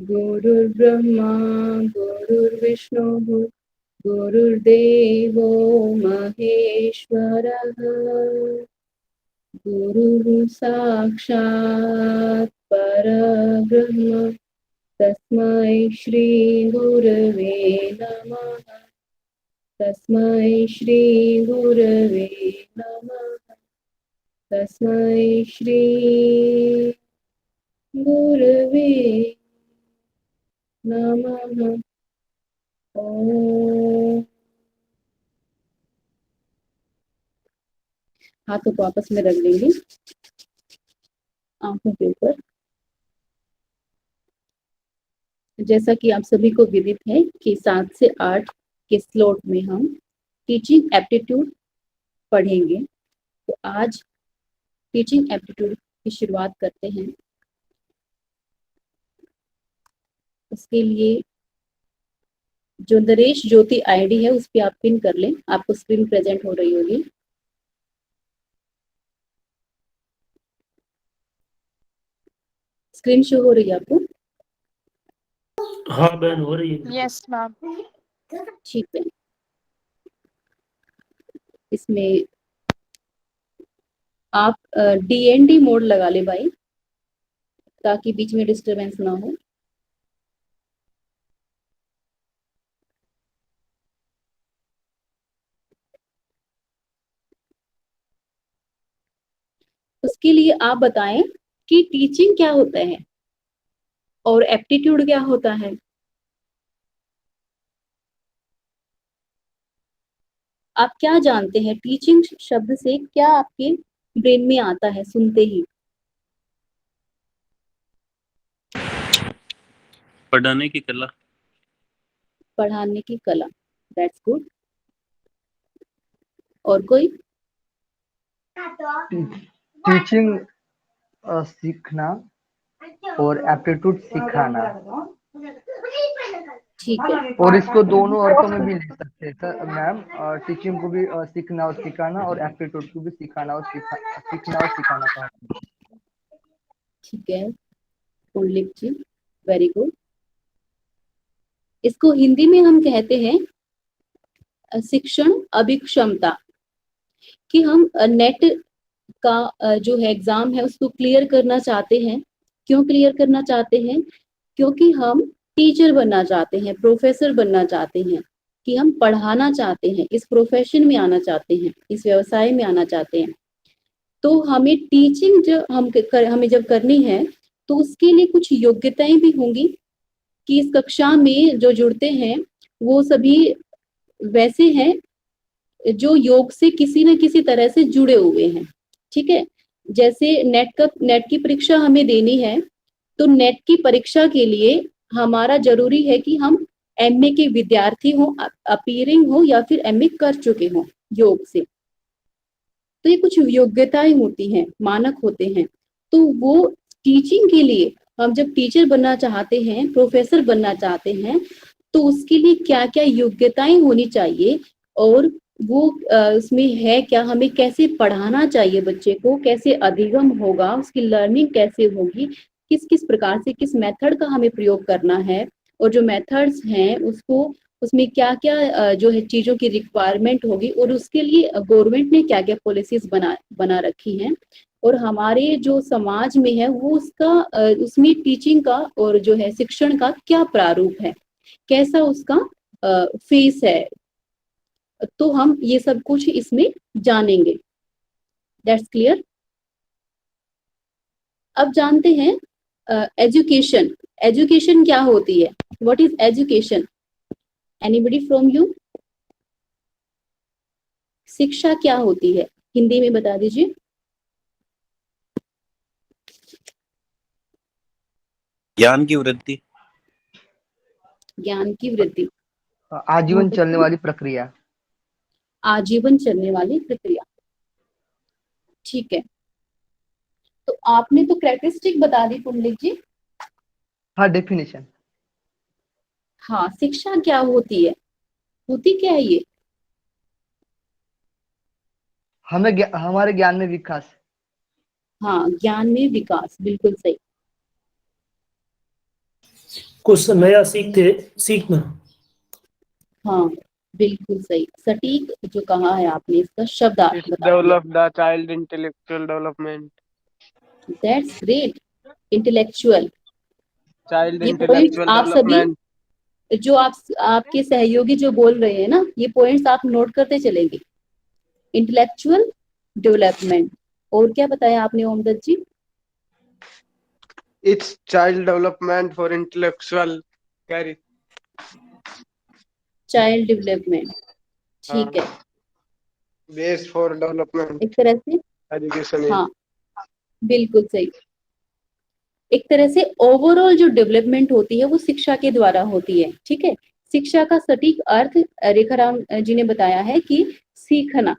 गुरुर्ब्रह्मा गुरुर्विष्णुः गुरुर्देवो महेश्वरः गुरुः साक्षात् परब्रह्म तस्मै श्री गुरवे नमः तस्मै श्री गुरवे नमः तस्मै श्री गुरवे नमः। ओम। हाथों को आपस में रख लेंगे आंखों के ऊपर। जैसा कि आप सभी को विदित है कि 7 से 8 के स्लॉट में हम टीचिंग एप्टीट्यूड पढ़ेंगे। तो आज टीचिंग एप्टीट्यूड की शुरुआत करते हैं। उसके लिए जो नरेश ज्योति आईडी है उस पर आप पिन कर लें, आपको स्क्रीन प्रेजेंट हो रही होगी। स्क्रीन शो हो रही है आपको? हाँ बहन हो रही है। Yes ma'am. ठीक है। इसमें आप DND मोड लगा ले भाई, ताकि बीच में डिस्टरबेंस ना हो। उसके लिए आप बताएं कि टीचिंग क्या होता है और एप्टीट्यूड क्या होता है। आप क्या जानते हैं? टीचिंग शब्द से क्या आपके ब्रेन में आता है सुनते ही? पढ़ाने की कला। पढ़ाने की कला। That's good. और कोई? टीचिंग सीखना और एप्टीट्यूड सिखाना। ठीक है। और इसको दोनों अर्थों में भी ले सकते हैं सर मैम। टीचिंग को भी सीखना और सिखाना, और एप्टीट्यूड को भी सिखाना और सीखना और सिखाना कहा। ठीक है पुंडलिक जी, वेरी गुड। इसको हिंदी में हम कहते हैं शिक्षण अभिक्षमता। कि हम नेट का जो है एग्जाम है उसको क्लियर करना चाहते हैं। क्यों क्लियर करना चाहते हैं? क्योंकि हम टीचर बनना चाहते हैं, प्रोफेसर बनना चाहते हैं, कि हम पढ़ाना चाहते हैं, इस प्रोफेशन में आना चाहते हैं, इस व्यवसाय में आना चाहते हैं। तो हमें टीचिंग जो हमें जब करनी है तो उसके लिए कुछ योग्यताएं भी होंगी कि इस कक्षा में जो जुड़ते हैं वो सभी वैसे हैं जो योग से किसी न किसी तरह से जुड़े हुए हैं। ठीक है। जैसे नेट की परीक्षा हमें देनी है, तो नेट की परीक्षा के लिए हमारा जरूरी है कि हम MA के विद्यार्थी हो, अपीयरिंग हो या फिर MA कर चुके हो योग से। तो ये कुछ योग्यताएं होती हैं, मानक होते हैं। तो वो टीचिंग के लिए हम जब टीचर बनना चाहते हैं, प्रोफेसर बनना चाहते हैं, तो उसके लिए क्या क्या योग्यताएं होनी चाहिए और वो उसमें है क्या, हमें कैसे पढ़ाना चाहिए बच्चे को, कैसे अधिगम होगा, उसकी लर्निंग कैसे होगी, किस किस प्रकार से, किस मेथड का हमें प्रयोग करना है, और जो मेथड्स हैं उसको उसमें क्या क्या जो है चीजों की रिक्वायरमेंट होगी, और उसके लिए गवर्नमेंट ने क्या क्या पॉलिसीज बना रखी हैं, और हमारे जो समाज में है वो उसका उसमें टीचिंग का और जो है शिक्षण का क्या प्रारूप है, कैसा उसका फेस है। तो हम ये सब कुछ इसमें जानेंगे। That's clear. अब जानते हैं एजुकेशन। एजुकेशन क्या होती है? What is education? Anybody from you? शिक्षा क्या होती है? हिंदी में बता दीजिए। ज्ञान की वृद्धि। ज्ञान की वृद्धि। आजीवन चलने वाली प्रक्रिया। आजीवन चलने वाली प्रक्रिया। ठीक है। तो आपने तो कैरेक्टरिस्टिक बता दी पुंडलिक जी। हाँ डेफिनेशन। हाँ, शिक्षा क्या होती है? होती क्या है ये? हमारे ज्ञान में विकास। हाँ, ज्ञान में विकास, बिल्कुल सही। कुछ नया सीखना। हाँ, बिल्कुल सही, सटीक जो कहा है आपने, इसका शब्दार्थ बता दिया। Develop the child intellectual development. That's great. Intellectual, child ये पॉइंट्स इंटेलेक्चुअल आप सभी, डेवलपमेंट। जो आपके सहयोगी जो बोल रहे हैं ना, ये पॉइंट्स आप नोट करते चलेंगे। इंटेलेक्चुअल डेवलपमेंट, और क्या बताया आपने Omdatt ji? It's child development for intellectual carry. Child development, ठीक है, बेस फॉर एक डेवलपमेंट तरह से, एजुकेशन। हाँ बिल्कुल सही। एक तरह से ओवरऑल जो डेवलपमेंट होती है वो शिक्षा के द्वारा होती है, ठीक है। शिक्षा का सटीक अर्थ रेखाराम जी ने बताया है कि सीखना,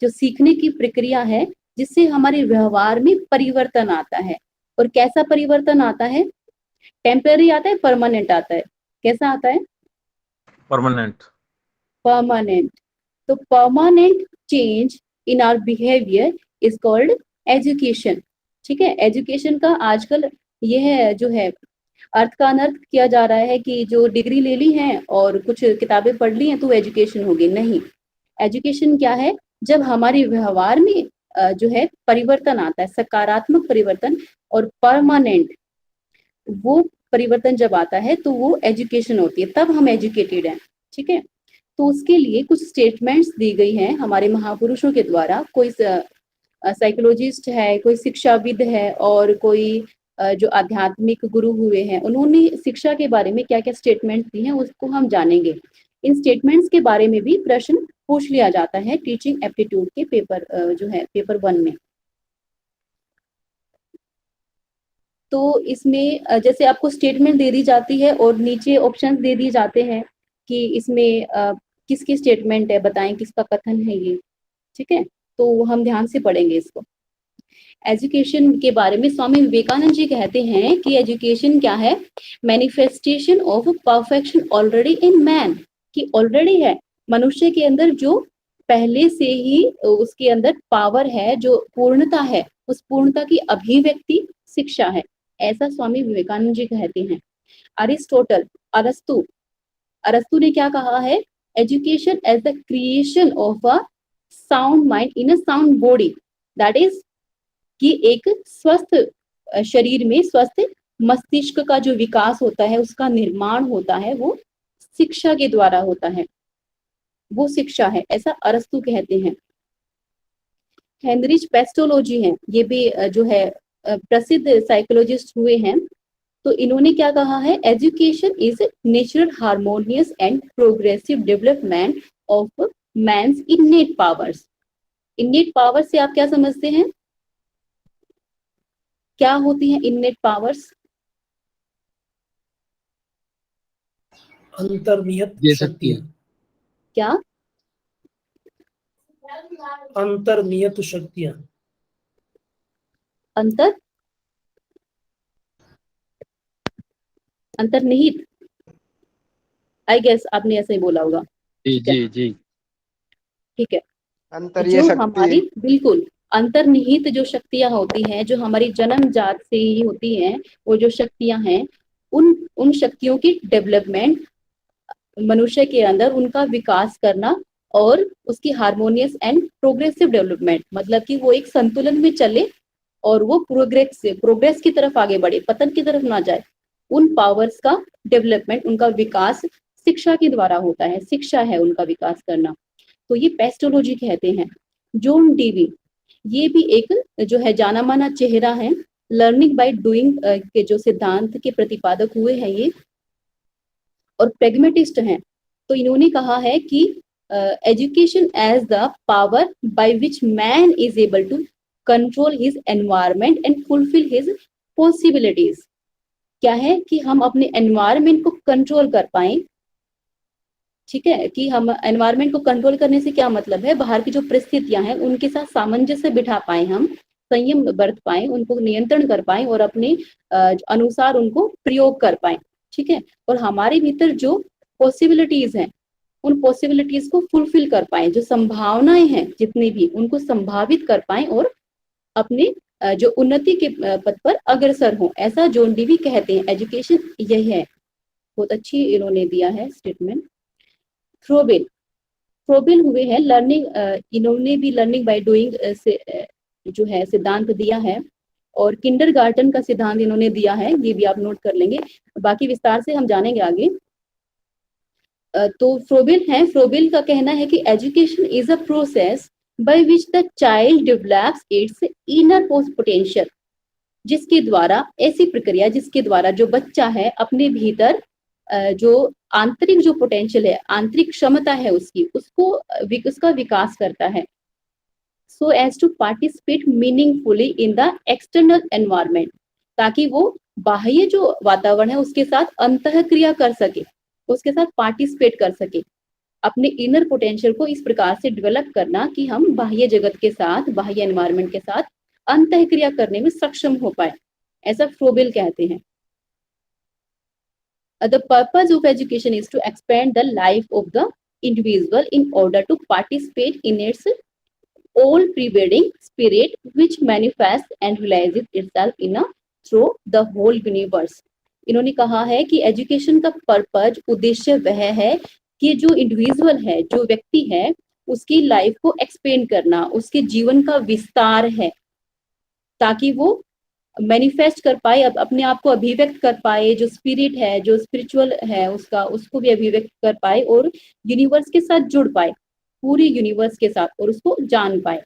जो सीखने की प्रक्रिया है जिससे हमारे व्यवहार में परिवर्तन आता है। और कैसा परिवर्तन आता है? टेम्पररी आता है, परमानेंट आता है? कैसा आता है? परमानेंट। परमानेंट। तो permanent change in our behaviour is called education, ठीक है। एजुकेशन का आजकल यह जो है अर्थ का अनर्थ किया जा रहा है कि जो डिग्री ले ली है और कुछ किताबें पढ़ ली हैं तो एजुकेशन होगी। नहीं, एजुकेशन क्या है? जब हमारे व्यवहार में जो है परिवर्तन आता है, सकारात्मक परिवर्तन और परमानेंट, वो परिवर्तन जब आता है तो वो एजुकेशन होती है, तब हम एजुकेटेड हैं, ठीक है। तो उसके लिए कुछ स्टेटमेंट्स दी गई हैं हमारे महापुरुषों के द्वारा। कोई साइकोलॉजिस्ट है, कोई शिक्षाविद है, और कोई जो आध्यात्मिक गुरु हुए हैं, उन्होंने शिक्षा के बारे में क्या क्या स्टेटमेंट्स दी हैं उसको हम जानेंगे। इन स्टेटमेंट्स के बारे में भी प्रश्न पूछ लिया जाता है टीचिंग एप्टीट्यूड के पेपर जो है पेपर 1 में। तो इसमें जैसे आपको स्टेटमेंट दे दी जाती है और नीचे ऑप्शंस दे दिए जाते हैं कि इसमें किसकी स्टेटमेंट है, बताएं किसका कथन है ये, ठीक है। तो हम ध्यान से पढ़ेंगे इसको। एजुकेशन के बारे में स्वामी विवेकानंद जी कहते हैं कि एजुकेशन क्या है? Manifestation of perfection already in man, कि ऑलरेडी है मनुष्य के अंदर, जो पहले से ही उसके अंदर पावर है, जो पूर्णता है, उस पूर्णता की अभिव्यक्ति शिक्षा है, ऐसा स्वामी विवेकानंद जी कहते हैं। अरिस्टोटल, अरस्तु ने क्या कहा है? Education as the creation of a sound mind in a sound body, that is कि एक स्वस्थ शरीर में स्वस्थ मस्तिष्क का जो विकास होता है, उसका निर्माण होता है, वो शिक्षा के द्वारा होता है, वो शिक्षा है, ऐसा अरस्तु कहते हैं। हेनरिच पेस्टोलॉजी हैं, ये भी जो है प्रसिद्ध साइकोलॉजिस्ट हुए हैं। तो इन्होंने क्या कहा है? Education is natural harmonious and progressive development of man's innate powers. Innate power से आप क्या समझते हैं? क्या होती हैं इनेट पावर्स? अंतर्निहित शक्तियां। क्या? अंतर्निहित शक्तियां। अंतर्निहित, आई गेस आपने ऐसे ही बोला होगा। जी। ठीक है, अंतरीय जो शक्ति। हमारी बिल्कुल अंतर्निहित जो शक्तियां होती हैं, जो हमारी जन्मजात से ही होती हैं, वो जो शक्तियां हैं, उन शक्तियों की डेवलपमेंट मनुष्य के अंदर, उनका विकास करना और उसकी हार्मोनियस एंड प्रोग्रेसिव डेवलपमेंट, मतलब कि वो एक संतुलन में चले और वो प्रोग्रेस की तरफ आगे बढ़े, पतन की तरफ ना जाए। उन पावर्स का डेवलपमेंट, उनका विकास शिक्षा के द्वारा होता है, शिक्षा है उनका विकास करना। तो ये पेस्टोलॉजी कहते हैं। जॉन डीवी, ये भी एक जो है जाना माना चेहरा है, लर्निंग बाय डूइंग के जो सिद्धांत के प्रतिपादक हुए हैं ये, और प्रेगमेटिस्ट हैं। तो इन्होंने कहा है कि education as the power by which man is able to control his environment and fulfil his possibilities. क्या है? कि हम अपने एनवायरमेंट को कंट्रोल कर पाए, ठीक है। कि हम एनवायरमेंट को कंट्रोल करने से क्या मतलब है? बाहर की जो परिस्थितियां हैं उनके साथ सामंजस्य बिठा पाए, हम संयम बरत पाए, उनको नियंत्रण कर पाए और अपने अनुसार उनको प्रयोग कर पाए, ठीक है। और हमारे भीतर जो पॉसिबिलिटीज हैं, उन पॉसिबिलिटीज को फुलफिल कर पाए, जो संभावनाएं हैं जितनी भी, उनको संभावित कर पाए और अपने जो उन्नति के पथ पर अग्रसर हो, ऐसा जॉन डीवी कहते हैं। एजुकेशन यही है। बहुत अच्छी इन्होंने दिया है स्टेटमेंट। फ्रोबेल, फ्रोबेल हुए हैं लर्निंग, इन्होंने भी लर्निंग बाय डूइंग से जो है सिद्धांत दिया है, और किंडरगार्टन का सिद्धांत इन्होंने दिया है, ये भी आप नोट कर लेंगे, बाकी विस्तार से हम जानेंगे आगे। तो फ्रोबेल है, फ्रोबेल का कहना है कि education is a process by which the child develops it's inner potential, जिसके द्वारा, ऐसी प्रक्रिया जिसके द्वारा जो बच्चा है अपने भीतर जो आंतरिक जो पोटेंशियल है, आंतरिक क्षमता है उसकी, उसको उसका विकास करता है। So as to participate meaningfully in the external environment, ताकि वो बाह्य जो वातावरण है उसके साथ अंतःक्रिया कर सके, उसके साथ पार्टिसिपेट कर सके। अपने इनर पोटेंशियल को इस प्रकार से डेवलप करना कि हम बाह्य जगत के साथ, बाह्य एनवायरनमेंट के साथ अंतःक्रिया करने में सक्षम हो पाए, ऐसा फ्रोबेल कहते हैं। The purpose of education is to expand the life of the individual in order to participate in its all-pervading spirit, which manifests and realizes itself in a through the whole universe. इन्होंने कहा है कि education का purpose, उद्देश्य वह है कि जो इंडिविजुअल है, जो व्यक्ति है, उसकी लाइफ को एक्सपेंड करना, उसके जीवन का विस्तार है, ताकि वो मैनिफेस्ट कर पाए, अपने आप को अभिव्यक्त कर पाए, जो स्पिरिट है, जो स्पिरिचुअल है उसका, उसको भी अभिव्यक्त कर पाए और यूनिवर्स के साथ जुड़ पाए, पूरी यूनिवर्स के साथ, और उसको जान पाए।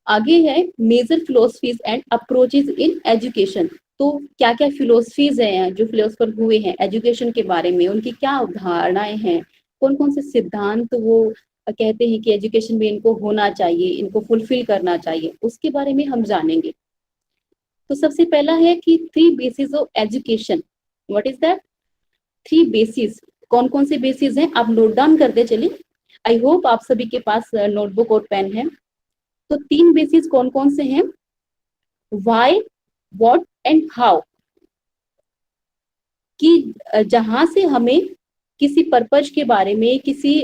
आगे है major philosophies and approaches in education. तो क्या क्या फिलोसफीज हैं जो फिलोसफर हुए हैं एजुकेशन के बारे में, उनकी क्या अवधारणाएं हैं, कौन कौन से सिद्धांत वो कहते हैं कि एजुकेशन में इनको होना चाहिए, इनको फुलफिल करना चाहिए, उसके बारे में हम जानेंगे। तो सबसे पहला है कि 3 basis of education. What is that? 3 basis. कौन कौन से बेसिस हैं आप नोट डाउन करते चलिए। आई होप आप सभी के पास नोटबुक और पेन है। तो 3 बेसिस कौन कौन से हैं? Why, what and how. कि जहां से हमें किसी पर्पज के बारे में, किसी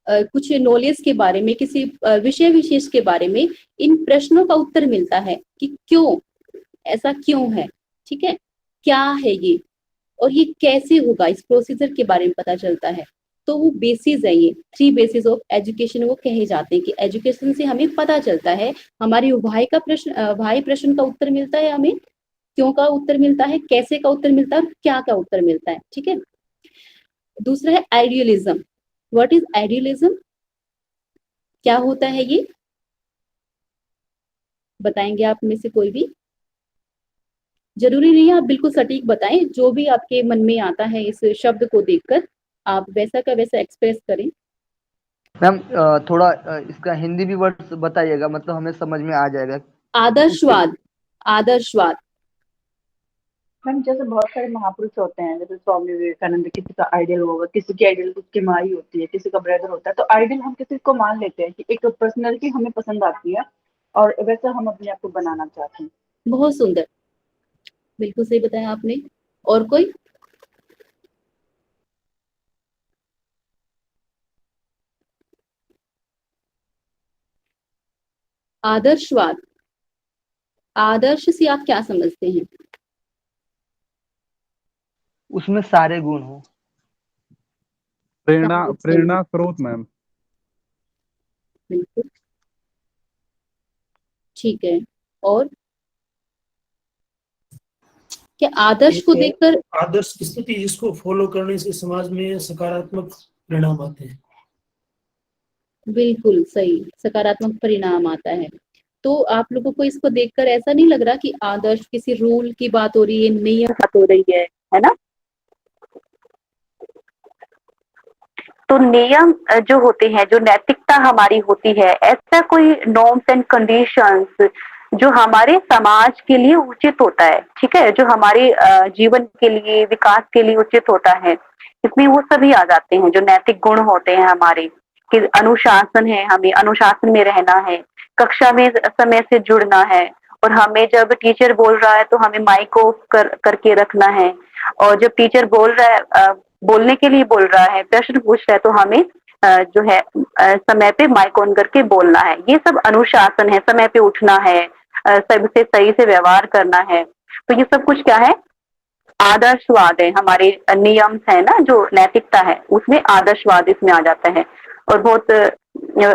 कुछ नॉलेज के बारे में, किसी विषय विशेष के बारे में इन प्रश्नों का उत्तर मिलता है कि क्यों, ऐसा क्यों है, ठीक है, क्या है ये, और ये कैसे होगा, इस प्रोसीजर के बारे में पता चलता है। तो वो बेसिस है, ये 3 बेसिस ऑफ एजुकेशन वो कहे जाते हैं कि एजुकेशन से हमें पता चलता है, हमारी भाई प्रश्न का उत्तर मिलता है, हमें क्यों का उत्तर मिलता है, कैसे का उत्तर मिलता है और क्या का उत्तर मिलता है, ठीक है। दूसरा है आइडियलिज्म। What is idealism? क्या होता है ये, बताएंगे आप में से कोई भी? जरूरी नहीं है आप बिल्कुल सटीक बताएं, जो भी आपके मन में आता है इस शब्द को देखकर आप वैसा का वैसा एक्सप्रेस करें। मैम थोड़ा इसका हिंदी भी वर्ड बताइएगा, मतलब हमें समझ में आ जाएगा। आदर्शवाद। आदर्शवाद मैम जैसे बहुत सारे महापुरुष होते हैं, जैसे स्वामी विवेकानंद, किसी का आइडियल होगा, किसी की आइडियल उसकी माँ ही होती है, किसी का ब्रदर होता है। तो आइडियल हम किसी को मान लेते हैं कि एक पर्सनैलिटी हमें पसंद आती है और वैसा हम अपने आप को बनाना चाहते हैं। बहुत सुंदर, बिल्कुल सही बताया आपने। और कोई? आदर्शवाद, आदर्श से आप क्या समझते हैं? उसमें सारे गुण हो। प्रेरणा, प्रेरणा स्रोत मैम। बिल्कुल ठीक है। और क्या आदर्श को देखकर, आदर्श की स्थिति जिसको फॉलो करने से समाज में सकारात्मक परिणाम आते हैं। बिल्कुल सही, सकारात्मक परिणाम आता है। तो आप लोगों को इसको देखकर ऐसा नहीं लग रहा कि आदर्श किसी रूल की बात हो रही है, नियम बात हो रही है ना? तो नियम जो होते हैं, जो नैतिकता हमारी होती है, ऐसा कोई नॉर्म्स एंड कंडीशंस जो हमारे समाज के लिए उचित होता है, ठीक है, जो हमारे जीवन के लिए, विकास के लिए उचित होता है, इसमें वो सभी आ जाते हैं। जो नैतिक गुण होते हैं हमारे, कि अनुशासन है, हमें अनुशासन में रहना है, कक्षा में समय से जुड़ना है, और हमें जब टीचर बोल रहा है तो हमें माइक ऑफ करके रखना है, और जब टीचर बोल रहा है, बोलने के लिए बोल रहा है, प्रश्न पूछ रहा है, तो हमें जो है समय पे माइक ऑन करके बोलना है। ये सब अनुशासन है, समय पे उठना है, सबसे सही से व्यवहार करना है। तो ये सब कुछ क्या है, आदर्शवाद है, हमारे नियम है ना, जो नैतिकता है उसमें आदर्शवाद इसमें आ जाता है। और बहुत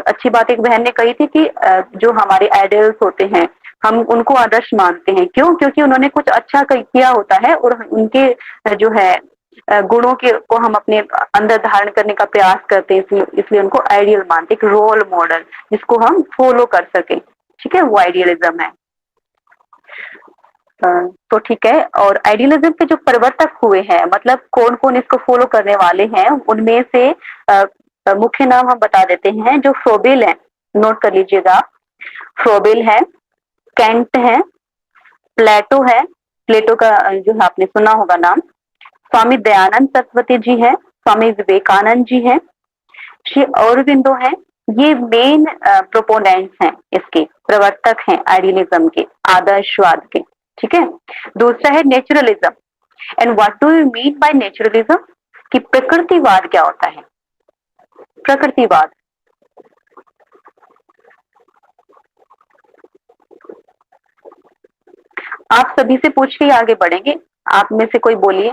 अच्छी बात एक बहन ने कही थी कि जो हमारे आइडल्स होते हैं हम उनको आदर्श मानते हैं। क्यों? क्योंकि उन्होंने कुछ अच्छा किया होता है और उनके जो है गुणों के को हम अपने अंदर धारण करने का प्रयास करते हैं, इसलिए उनको आइडियल मानते हैं, एक रोल मॉडल जिसको हम फॉलो कर सके। ठीक है, वो आइडियलिज्म है। तो ठीक है, और आइडियलिज्म के जो प्रवर्तक हुए हैं, मतलब कौन कौन इसको फॉलो करने वाले हैं, उनमें से मुख्य नाम हम बता देते हैं। जो फ्रोबेल है, नोट कर लीजिएगा, फ्रोबेल है, कैंट है, प्लेटो है, प्लेटो का जो है आपने सुना होगा नाम, स्वामी दयानंद सरस्वती जी हैं, स्वामी विवेकानंद जी हैं, श्री अरबिंदो हैं। ये मेन प्रोपोनेंट्स हैं, इसके प्रवर्तक हैं आइडियलिज्म के, आदर्शवाद के। ठीक है, दूसरा है naturalism. And what do you mean by naturalism, कि प्रकृतिवाद क्या होता है। प्रकृतिवाद आप सभी से पूछ के आगे बढ़ेंगे, आप में से कोई बोलिए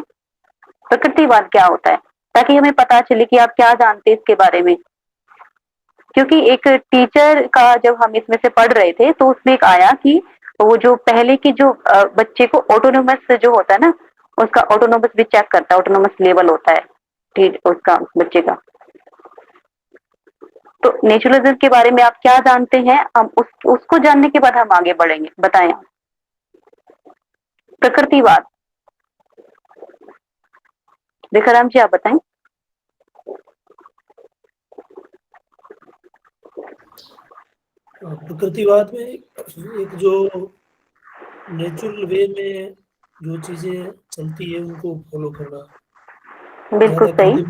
प्रकृतिवाद क्या होता है, ताकि हमें पता चले कि आप क्या जानते हैं इसके बारे में। क्योंकि एक टीचर का जब हम इसमें से पढ़ रहे थे तो उसमें एक आया कि वो जो पहले की जो बच्चे को ऑटोनोमस जो होता है ना, उसका ऑटोनोमस भी चेक करता है, ऑटोनोमस लेवल होता है उसका बच्चे का। तो नेचुरलिज्म के बारे में आप क्या जानते हैं, हम उसको जानने के बाद हम आगे बढ़ेंगे। बताएं प्रकृतिवाद, रेखाराम जी आप बताएं। प्रकृतिवाद में एक जो नेचुरल वे में जो चीजें चलती है उनको फॉलो करना, बिल्कुल सही,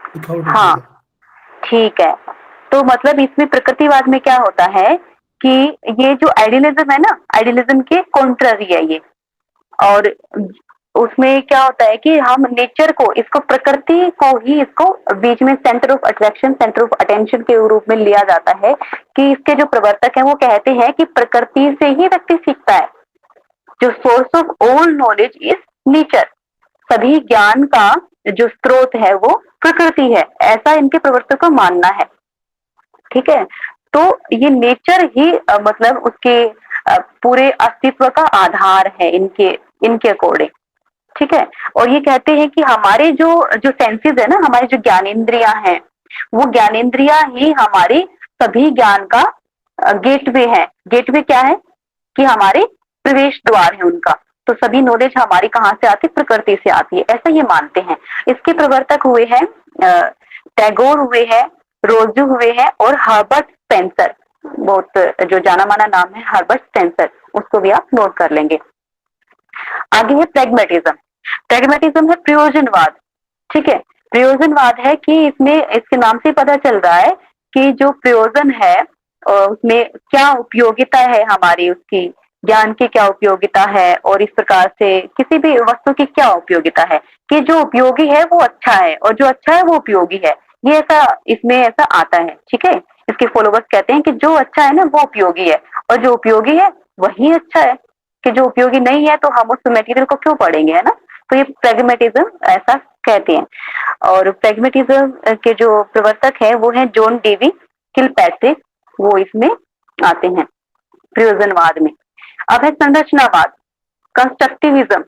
दिखावटी हाँ ठीक है। तो मतलब इसमें प्रकृतिवाद में क्या होता है कि ये जो आइडियलिज्म है ना, आइडियलिज्म के कॉन्ट्ररी है ये। और उसमें क्या होता है कि हम नेचर को, इसको प्रकृति को ही इसको बीच में centre of attraction, centre of attention के रूप में लिया जाता है। कि इसके जो प्रवर्तक हैं वो कहते हैं कि प्रकृति से ही व्यक्ति सीखता है, जो source of all knowledge is nature, सभी ज्ञान का जो स्रोत है वो प्रकृति है, ऐसा इनके प्रवर्तक का मानना है। ठीक है, तो ये नेचर ही मतलब उसके पूरे अस्तित्व का आधार है इनके अकॉर्डिंग। ठीक है, और ये कहते हैं कि हमारे जो सेंसेस है ना, हमारी जो ज्ञानेंद्रियां हैं, वो ज्ञानेंद्रियां ही हमारे सभी ज्ञान का गेटवे है। गेटवे क्या है कि हमारे प्रवेश द्वार है उनका। तो सभी नॉलेज हमारी कहाँ से आती है, प्रकृति से आती है, ऐसा ये मानते हैं। इसके प्रवर्तक हुए हैं टैगोर हुए हैं, रोजू हुए हैं और हर्बर्ट स्पेंसर, बहुत जो जाना माना नाम है हर्बर्ट स्पेंसर, उसको भी आप नोट कर लेंगे। आगे है प्रैग्मेटिज्म। प्रैग्मेटिज्म है प्रयोजनवाद। ठीक है, प्रयोजनवाद है कि इसमें इसके नाम से पता चल रहा है कि जो प्रयोजन है उसमें क्या उपयोगिता है हमारी, उसकी ज्ञान की क्या उपयोगिता है, और इस प्रकार से किसी भी वस्तु की क्या उपयोगिता है, कि जो उपयोगी है वो अच्छा है और जो अच्छा है वो उपयोगी है। ये ऐसा इसमें ऐसा आता है। ठीक है, इसके फॉलोवर्स कहते हैं कि जो अच्छा है ना वो उपयोगी है, और जो उपयोगी है वही अच्छा है, कि जो उपयोगी नहीं है तो हम उस मटेरियल को क्यों पढ़ेंगे, है ना। तो ये प्रैग्मेटिज्म ऐसा कहते हैं। और प्रैग्मेटिज्म के जो प्रवर्तक है वो है जॉन डेवी किलपैट्रिक, वो इसमें आते हैं प्रयोजनवाद में। अब है संरचनावाद, कंस्ट्रक्टिविज्म।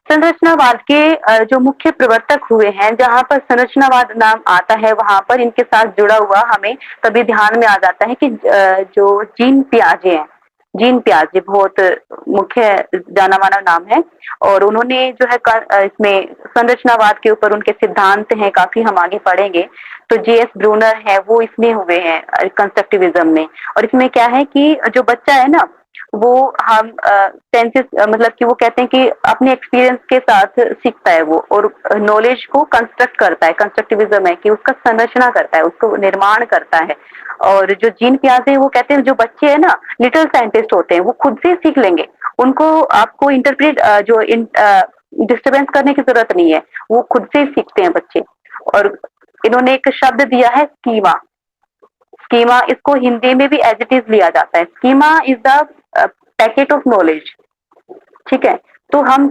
संरचनावाद के जो मुख्य प्रवर्तक हुए हैं, जहां पर संरचनावाद नाम आता है वहां पर इनके साथ जुड़ा हुआ हमें तभी ध्यान में आ जाता है कि जो जीन पियाजे हैं, जीन पियाजे बहुत मुख्य जाना माना नाम है। और उन्होंने जो है इसमें संरचनावाद के ऊपर उनके सिद्धांत हैं, काफी हम आगे पढ़ेंगे। तो जेएस ब्रूनर है वो इसमें हुए हैं कंस्ट्रक्टिविज्म में। और इसमें क्या है कि जो बच्चा है ना वो हम सेंसेस मतलब कि वो कहते हैं कि अपने एक्सपीरियंस के साथ सीखता है वो, और नॉलेज को कंस्ट्रक्ट करता है। कंस्ट्रक्टिविज्म है कि उसका संरचना करता है, उसको निर्माण करता है। और जो जीन पियाजे वो कहते हैं जो बच्चे हैं ना लिटिल साइंटिस्ट होते हैं, वो खुद से सीख लेंगे, उनको आपको इंटरप्रेट जो डिस्टर्बेंस करने की जरूरत नहीं है, वो खुद से ही सीखते हैं बच्चे। और इन्होंने एक शब्द दिया है स्कीमा। स्कीमा, इसको हिंदी में भी एज इट इज लिया जाता है। Schema is the packet of knowledge, ठीक है। तो हम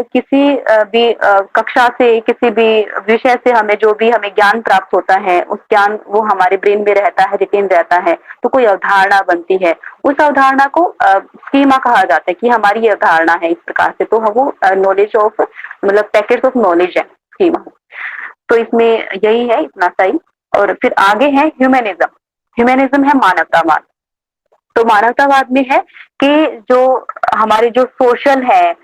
किसी भी कक्षा से, किसी भी विषय से हमें जो भी हमें ज्ञान प्राप्त होता है, उस ज्ञान वो हमारे ब्रेन में रहता है, रिटेन रहता है। तो कोई अवधारणा बनती है, उस अवधारणा को स्कीमा कहा जाता है कि हमारी ये अवधारणा है इस प्रकार से। तो वो नॉलेज ऑफ, मतलब पैकेट्स ऑफ नॉलेज है स्कीमा। तो इसमें यही है, इतना सही। और फिर आगे है ह्यूमनिज्म। ह्यूमनिज्म है मानवतावाद। तो मानवतावाद में है कि जो हमारे जो सोशल है,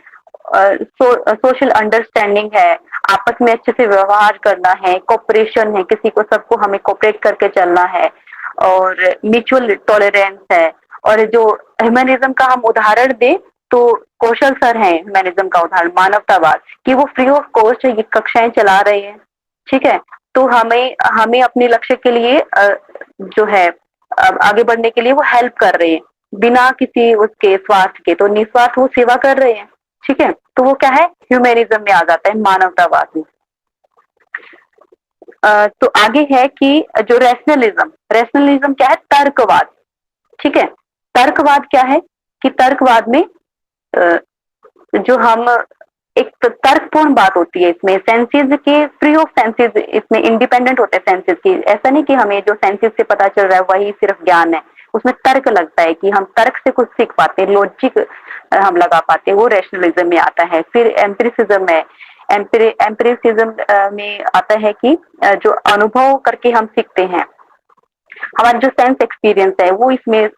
सोशल अंडरस्टैंडिंग है, आपस में अच्छे से व्यवहार करना है, कोऑपरेशन है, किसी को सबको हमें कोऑपरेट करके चलना है, और म्यूचुअल टॉलरेंस है। और जो ह्यूमनिज्म का हम उदाहरण दें तो कौशल सर हैं ह्यूमनिज्म का उदाहरण, मानवतावाद, कि वो फ्री ऑफ कॉस्ट ये कक्षाएं चला रहे हैं, ठीक है। तो हमें अपने लक्ष्य के लिए जो है आगे बढ़ने के लिए वो हेल्प कर रहे हैं बिना किसी उसके स्वार्थ के। तो निस्वार्थ वो सेवा कर रहे हैं, ठीक है। तो वो क्या है, ह्यूमनिज्म में आ जाता है, मानवतावाद में। तो आगे है कि जो रैशनलिज्म क्या है, तर्कवाद, ठीक है। तर्कवाद क्या है कि तर्कवाद में जो हम एक तर्कपूर्ण बात होती है, इसमें सेंसेस के फ्री ऑफ सेंसेस, इसमें इंडिपेंडेंट होते हैं सेंसेस की। ऐसा नहीं कि हमें जो सेंसेस से पता चल रहा है वही सिर्फ ज्ञान है, उसमें तर्क लगता है कि हम तर्क से कुछ सीख पाते हैं, लॉजिक हम लगा पाते हैं, वो रैशनलिज्म में आता है। फिर एम्पिरिसिज्म है। एम्पिरिसिज्म में आता है कि जो अनुभव करके हम सीखते हैं, हमारा जो सेंस एक्सपीरियंस है वो इसमें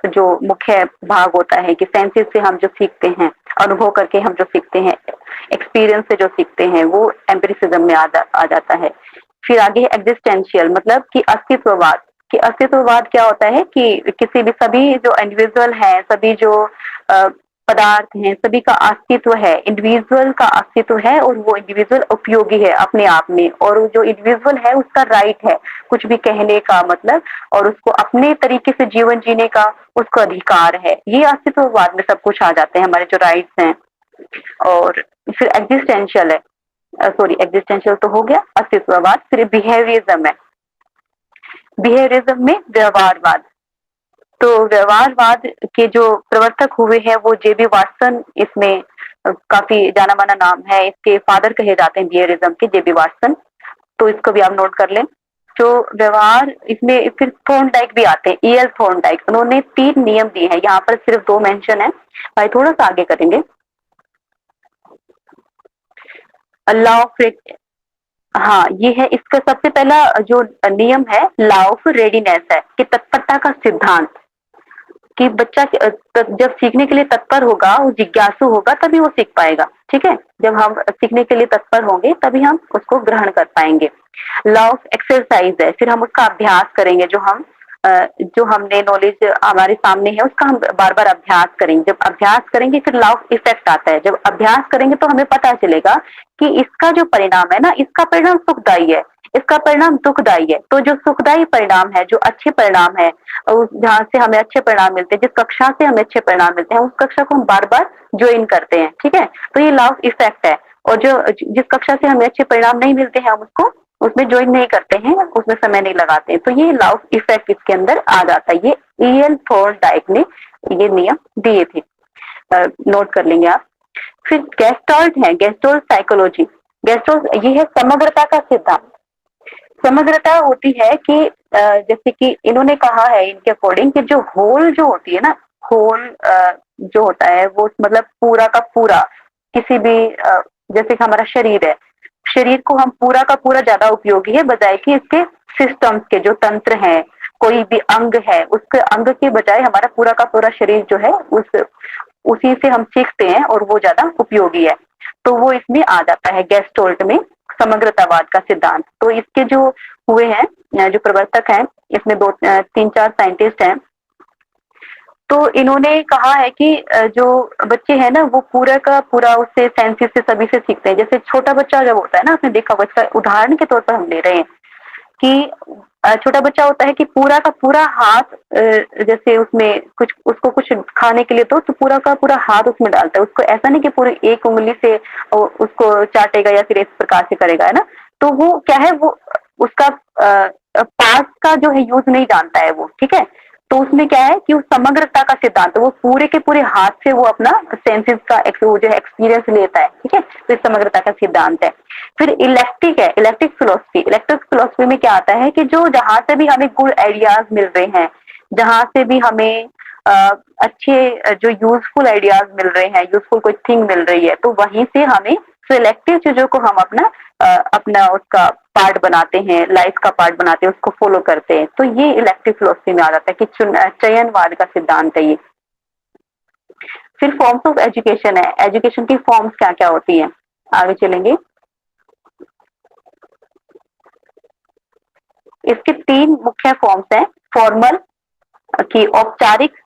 जो मुख्य भाग होता है कि सेंसेस से हम जो सीखते हैं, अनुभव करके हम जो सीखते हैं, एक्सपीरियंस से जो सीखते हैं, वो एम्पिरिसिज्म में आ जाता है। फिर आगे एग्जिस्टेंशियल, मतलब कि अस्तित्ववाद। कि अस्तित्ववाद क्या होता है कि किसी भी, सभी जो इंडिविजुअल है, सभी जो पदार्थ हैं, सभी का अस्तित्व है, इंडिविजुअल का अस्तित्व है, और वो इंडिविजुअल उपयोगी है अपने आप में, और जो इंडिविजुअल है उसका राइट है कुछ भी कहने का, मतलब, और उसको अपने तरीके से जीवन जीने का उसको अधिकार है। ये अस्तित्ववाद में सब कुछ आ जाते हैं, हमारे जो राइट्स हैं। और फिर एग्जिस्टेंशियल है, एग्जिस्टेंशियल तो हो गया अस्तित्ववाद। फिर बिहेवियरिज्म है। बिहेवियरिज्म में व्यवहारवाद। तो व्यवहारवाद के जो प्रवर्तक हुए हैं वो जेबी वाटसन, इसमें काफी जाना माना नाम है, इसके फादर कहे जाते हैं बिहेवियरिज्म के, जेबी वाटसन। तो इसको भी आप नोट कर लें। जो व्यवहार, इसमें फिर थॉर्नडाइक भी आते हैं, ईएल थॉर्नडाइक। उन्होंने 3 नियम दिए हैं, यहाँ पर सिर्फ 2 मेंशन है, भाई थोड़ा सा आगे करेंगे। लॉ ऑफ, हाँ ये है, इसका सबसे पहला जो नियम है लॉ ऑफ रेडीनेस है, कि तत्परता का सिद्धांत। कि बच्चा जब सीखने के लिए तत्पर होगा, वो जिज्ञासु होगा, तभी वो सीख पाएगा, ठीक है। जब हम सीखने के लिए तत्पर होंगे तभी हम उसको ग्रहण कर पाएंगे। लॉ ऑफ एक्सरसाइज है, फिर हम उसका अभ्यास करेंगे, जो हमने नॉलेज हमारे सामने है उसका हम बार बार अभ्यास करेंगे। जब अभ्यास करेंगे फिर लॉ ऑफ इफेक्ट आता है। जब अभ्यास करेंगे तो हमें पता चलेगा कि इसका जो परिणाम है ना, इसका परिणाम सुखदायी है, इसका परिणाम दुखदायी है। तो जो सुखदायी परिणाम है, जो अच्छे परिणाम है, जहाँ से हमें अच्छे परिणाम मिलते हैं, जिस कक्षा से हमें अच्छे परिणाम मिलते हैं, उस कक्षा को हम बार बार ज्वाइन करते हैं, ठीक है। तो ये लॉ ऑफ इफेक्ट है। और जो जिस कक्षा से हमें अच्छे परिणाम नहीं मिलते हैं, हम उसको उसमें ज्वाइन नहीं करते हैं, उसमें समय नहीं लगाते हैं। तो ये लॉ ऑफ इफेक्ट इसके अंदर आ जाता है। ये ईएल थॉर्नडाइक ने ये नियम दिए थे, नोट कर लेंगे आप। फिर गेस्टॉल्ट है, गेस्टॉल्ट साइकोलॉजी। गेस्टॉल्ट ये है समग्रता का सिद्धांत। समग्रता होती है कि जैसे कि इन्होंने कहा है इनके अकॉर्डिंग कि जो होल जो होती है ना, होल जो होता है वो मतलब पूरा का पूरा, किसी भी जैसे कि हमारा शरीर है, शरीर को हम पूरा का पूरा ज्यादा उपयोगी है बजाय कि इसके सिस्टम्स के जो तंत्र हैं, कोई भी अंग है, उसके अंग के बजाय हमारा पूरा का पूरा शरीर जो है उसी से हम सीखते हैं और वो ज्यादा उपयोगी है। तो वो इसमें आ जाता है गेस्टोल्ट में, समग्रतावाद का सिद्धांत। तो इसके जो हुए हैं, जो प्रवर्तक हैं, इसमें 3-4 साइंटिस्ट हैं। तो इन्होंने कहा है कि जो बच्चे हैं ना, वो पूरा का पूरा उससे सेंसेस से सभी से सीखते हैं। जैसे छोटा बच्चा जब होता है ना, आपने देखा बच्चा, उदाहरण के तौर पर हम ले रहे हैं कि छोटा बच्चा होता है कि पूरा का पूरा हाथ, जैसे उसमें उसको कुछ खाने के लिए तो पूरा का पूरा हाथ उसमें डालता है। उसको ऐसा नहीं कि पूरी एक उंगली से उसको चाटेगा या फिर इस प्रकार से करेगा, है ना। तो वो क्या है, वो उसका पास्ट का जो है यूज नहीं जानता है वो, ठीक है। तो उसमें क्या है कि उस समग्रता का सिद्धांत, वो पूरे के पूरे हाथ से वो अपना सेंसेस का वो जो है एक्सपीरियंस लेता है, ठीक है। तो इस समग्रता का सिद्धांत है। फिर इलेक्ट्रिक है, इलेक्ट्रिक फिलोसफी। इलेक्ट्रिक फिलोसफी में क्या आता है कि जो जहां से भी हमें गुड आइडियाज मिल रहे हैं, जहां से भी हमें अच्छे जो यूजफुल आइडियाज मिल रहे हैं, यूजफुल कोई थिंग मिल रही है, तो वहीं से हमें सिलेक्टिव चीजों को हम अपना उसका पार्ट बनाते हैं, लाइफ का पार्ट बनाते हैं, उसको फॉलो करते हैं। तो ये इलेक्टिव फिलोसफी में आ जाता है कि चयनवाद का सिद्धांत है ये। फिर फॉर्म्स ऑफ एजुकेशन है, एजुकेशन की फॉर्म्स क्या क्या होती है, आगे चलेंगे। इसके 3 मुख्य फॉर्म्स हैं, फॉर्मल की औपचारिक,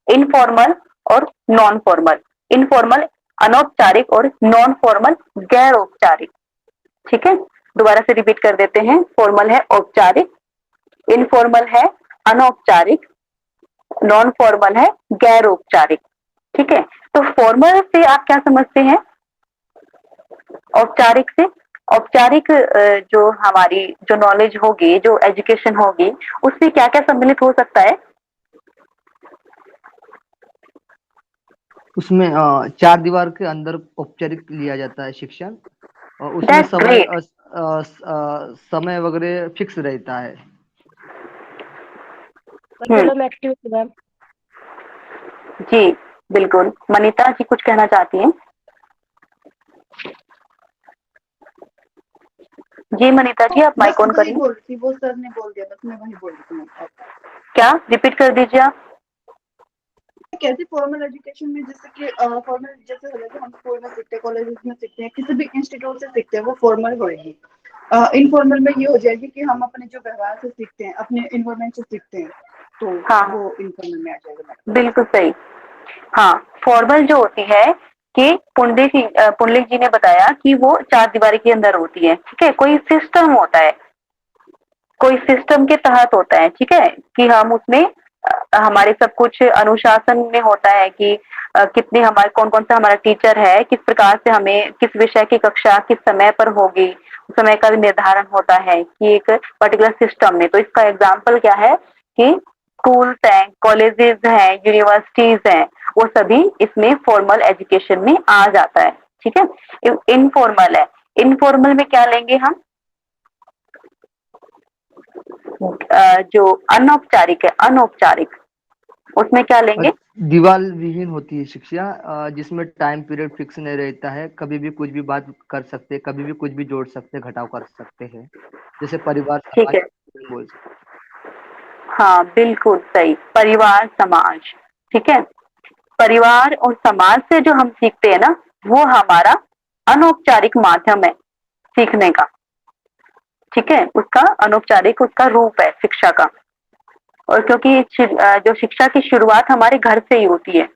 इनफॉर्मल और नॉन फॉर्मल। इनफॉर्मल अनौपचारिक और नॉन फॉर्मल गैर औपचारिक, ठीक है। दोबारा से रिपीट कर देते हैं, फॉर्मल है औपचारिक, इनफॉर्मल है अनौपचारिक, नॉन फॉर्मल है गैर औपचारिक, ठीक है। तो फॉर्मल से आप क्या समझते हैं, औपचारिक से? औपचारिक जो हमारी जो नॉलेज होगी, जो एजुकेशन होगी, उसमें क्या क्या सम्मिलित हो सकता है? उसमें 4 दीवार के अंदर औपचारिक लिया जाता है शिक्षण, और उसमें That's समय great. समय वगैरह फिक्स रहता है। Curriculum activity ma'am. जी बिल्कुल। मनीता जी कुछ कहना चाहती हैं? जी मनीता जी, आप माइक ऑन करिए। बोल रही थी, वो सर ने बोल दिया, बस मैं वही बोल रही थी। क्या रिपीट कर दीजिए आप? कैसे फॉर्मल एजुकेशन में, जैसे कि फॉर्मल जैसे हो जाएगा, हम स्कूल में सीखते हैं, कॉलेज में सीखते हैं, किसी भी इंस्टीट्यूट से सीखते हैं, वो फॉर्मल होएगी। इनफॉर्मल में ये हो जाएगी कि हम अपने जो व्यवहार से सीखते हैं, अपने इन्वायरमेंट से सीखते हैं, तो हाँ, वो इनफॉर्मल में आ जाएगा। बिल्कुल सही। हाँ, फॉर्मल जो होती है कि पुंडलिक जी ने बताया कि वो 4 दीवारी के अंदर होती है, ठीक है। कोई सिस्टम होता है, कोई सिस्टम के तहत होता है, ठीक है, कि हम उसमें हमारे सब कुछ अनुशासन में होता है कि कितने हमारे कौन कौन सा हमारा टीचर है, किस प्रकार से हमें किस विषय की कक्षा किस समय पर होगी, समय का भी निर्धारण होता है कि एक पर्टिकुलर सिस्टम में। तो इसका एग्जाम्पल क्या है कि स्कूल्स हैं, कॉलेजेस हैं, यूनिवर्सिटीज हैं, वो सभी इसमें फॉर्मल एजुकेशन में आ जाता है, ठीक है। इनफॉर्मल है, इनफॉर्मल में क्या लेंगे हम? जो अनौपचारिक है, अनौपचारिक, उसमें क्या लेंगे? दीवार विहीन होती है शिक्षा, जिसमें टाइम पीरियड फिक्स नहीं रहता है, कभी भी कुछ भी बात कर सकते हैं, कभी भी कुछ भी जोड़ सकते हैं, घटाव कर सकते हैं, जैसे परिवार ठीक है, समाज बोल सकते। हाँ बिल्कुल सही, परिवार समाज, ठीक है। परिवार और समाज से जो हम सीखते हैं ना, वो हमारा अनौपचारिक माध्यम है सीखने का, ठीक है। उसका अनौपचारिक उसका रूप है शिक्षा का। और क्योंकि जो शिक्षा की शुरुआत हमारे घर से ही होती है,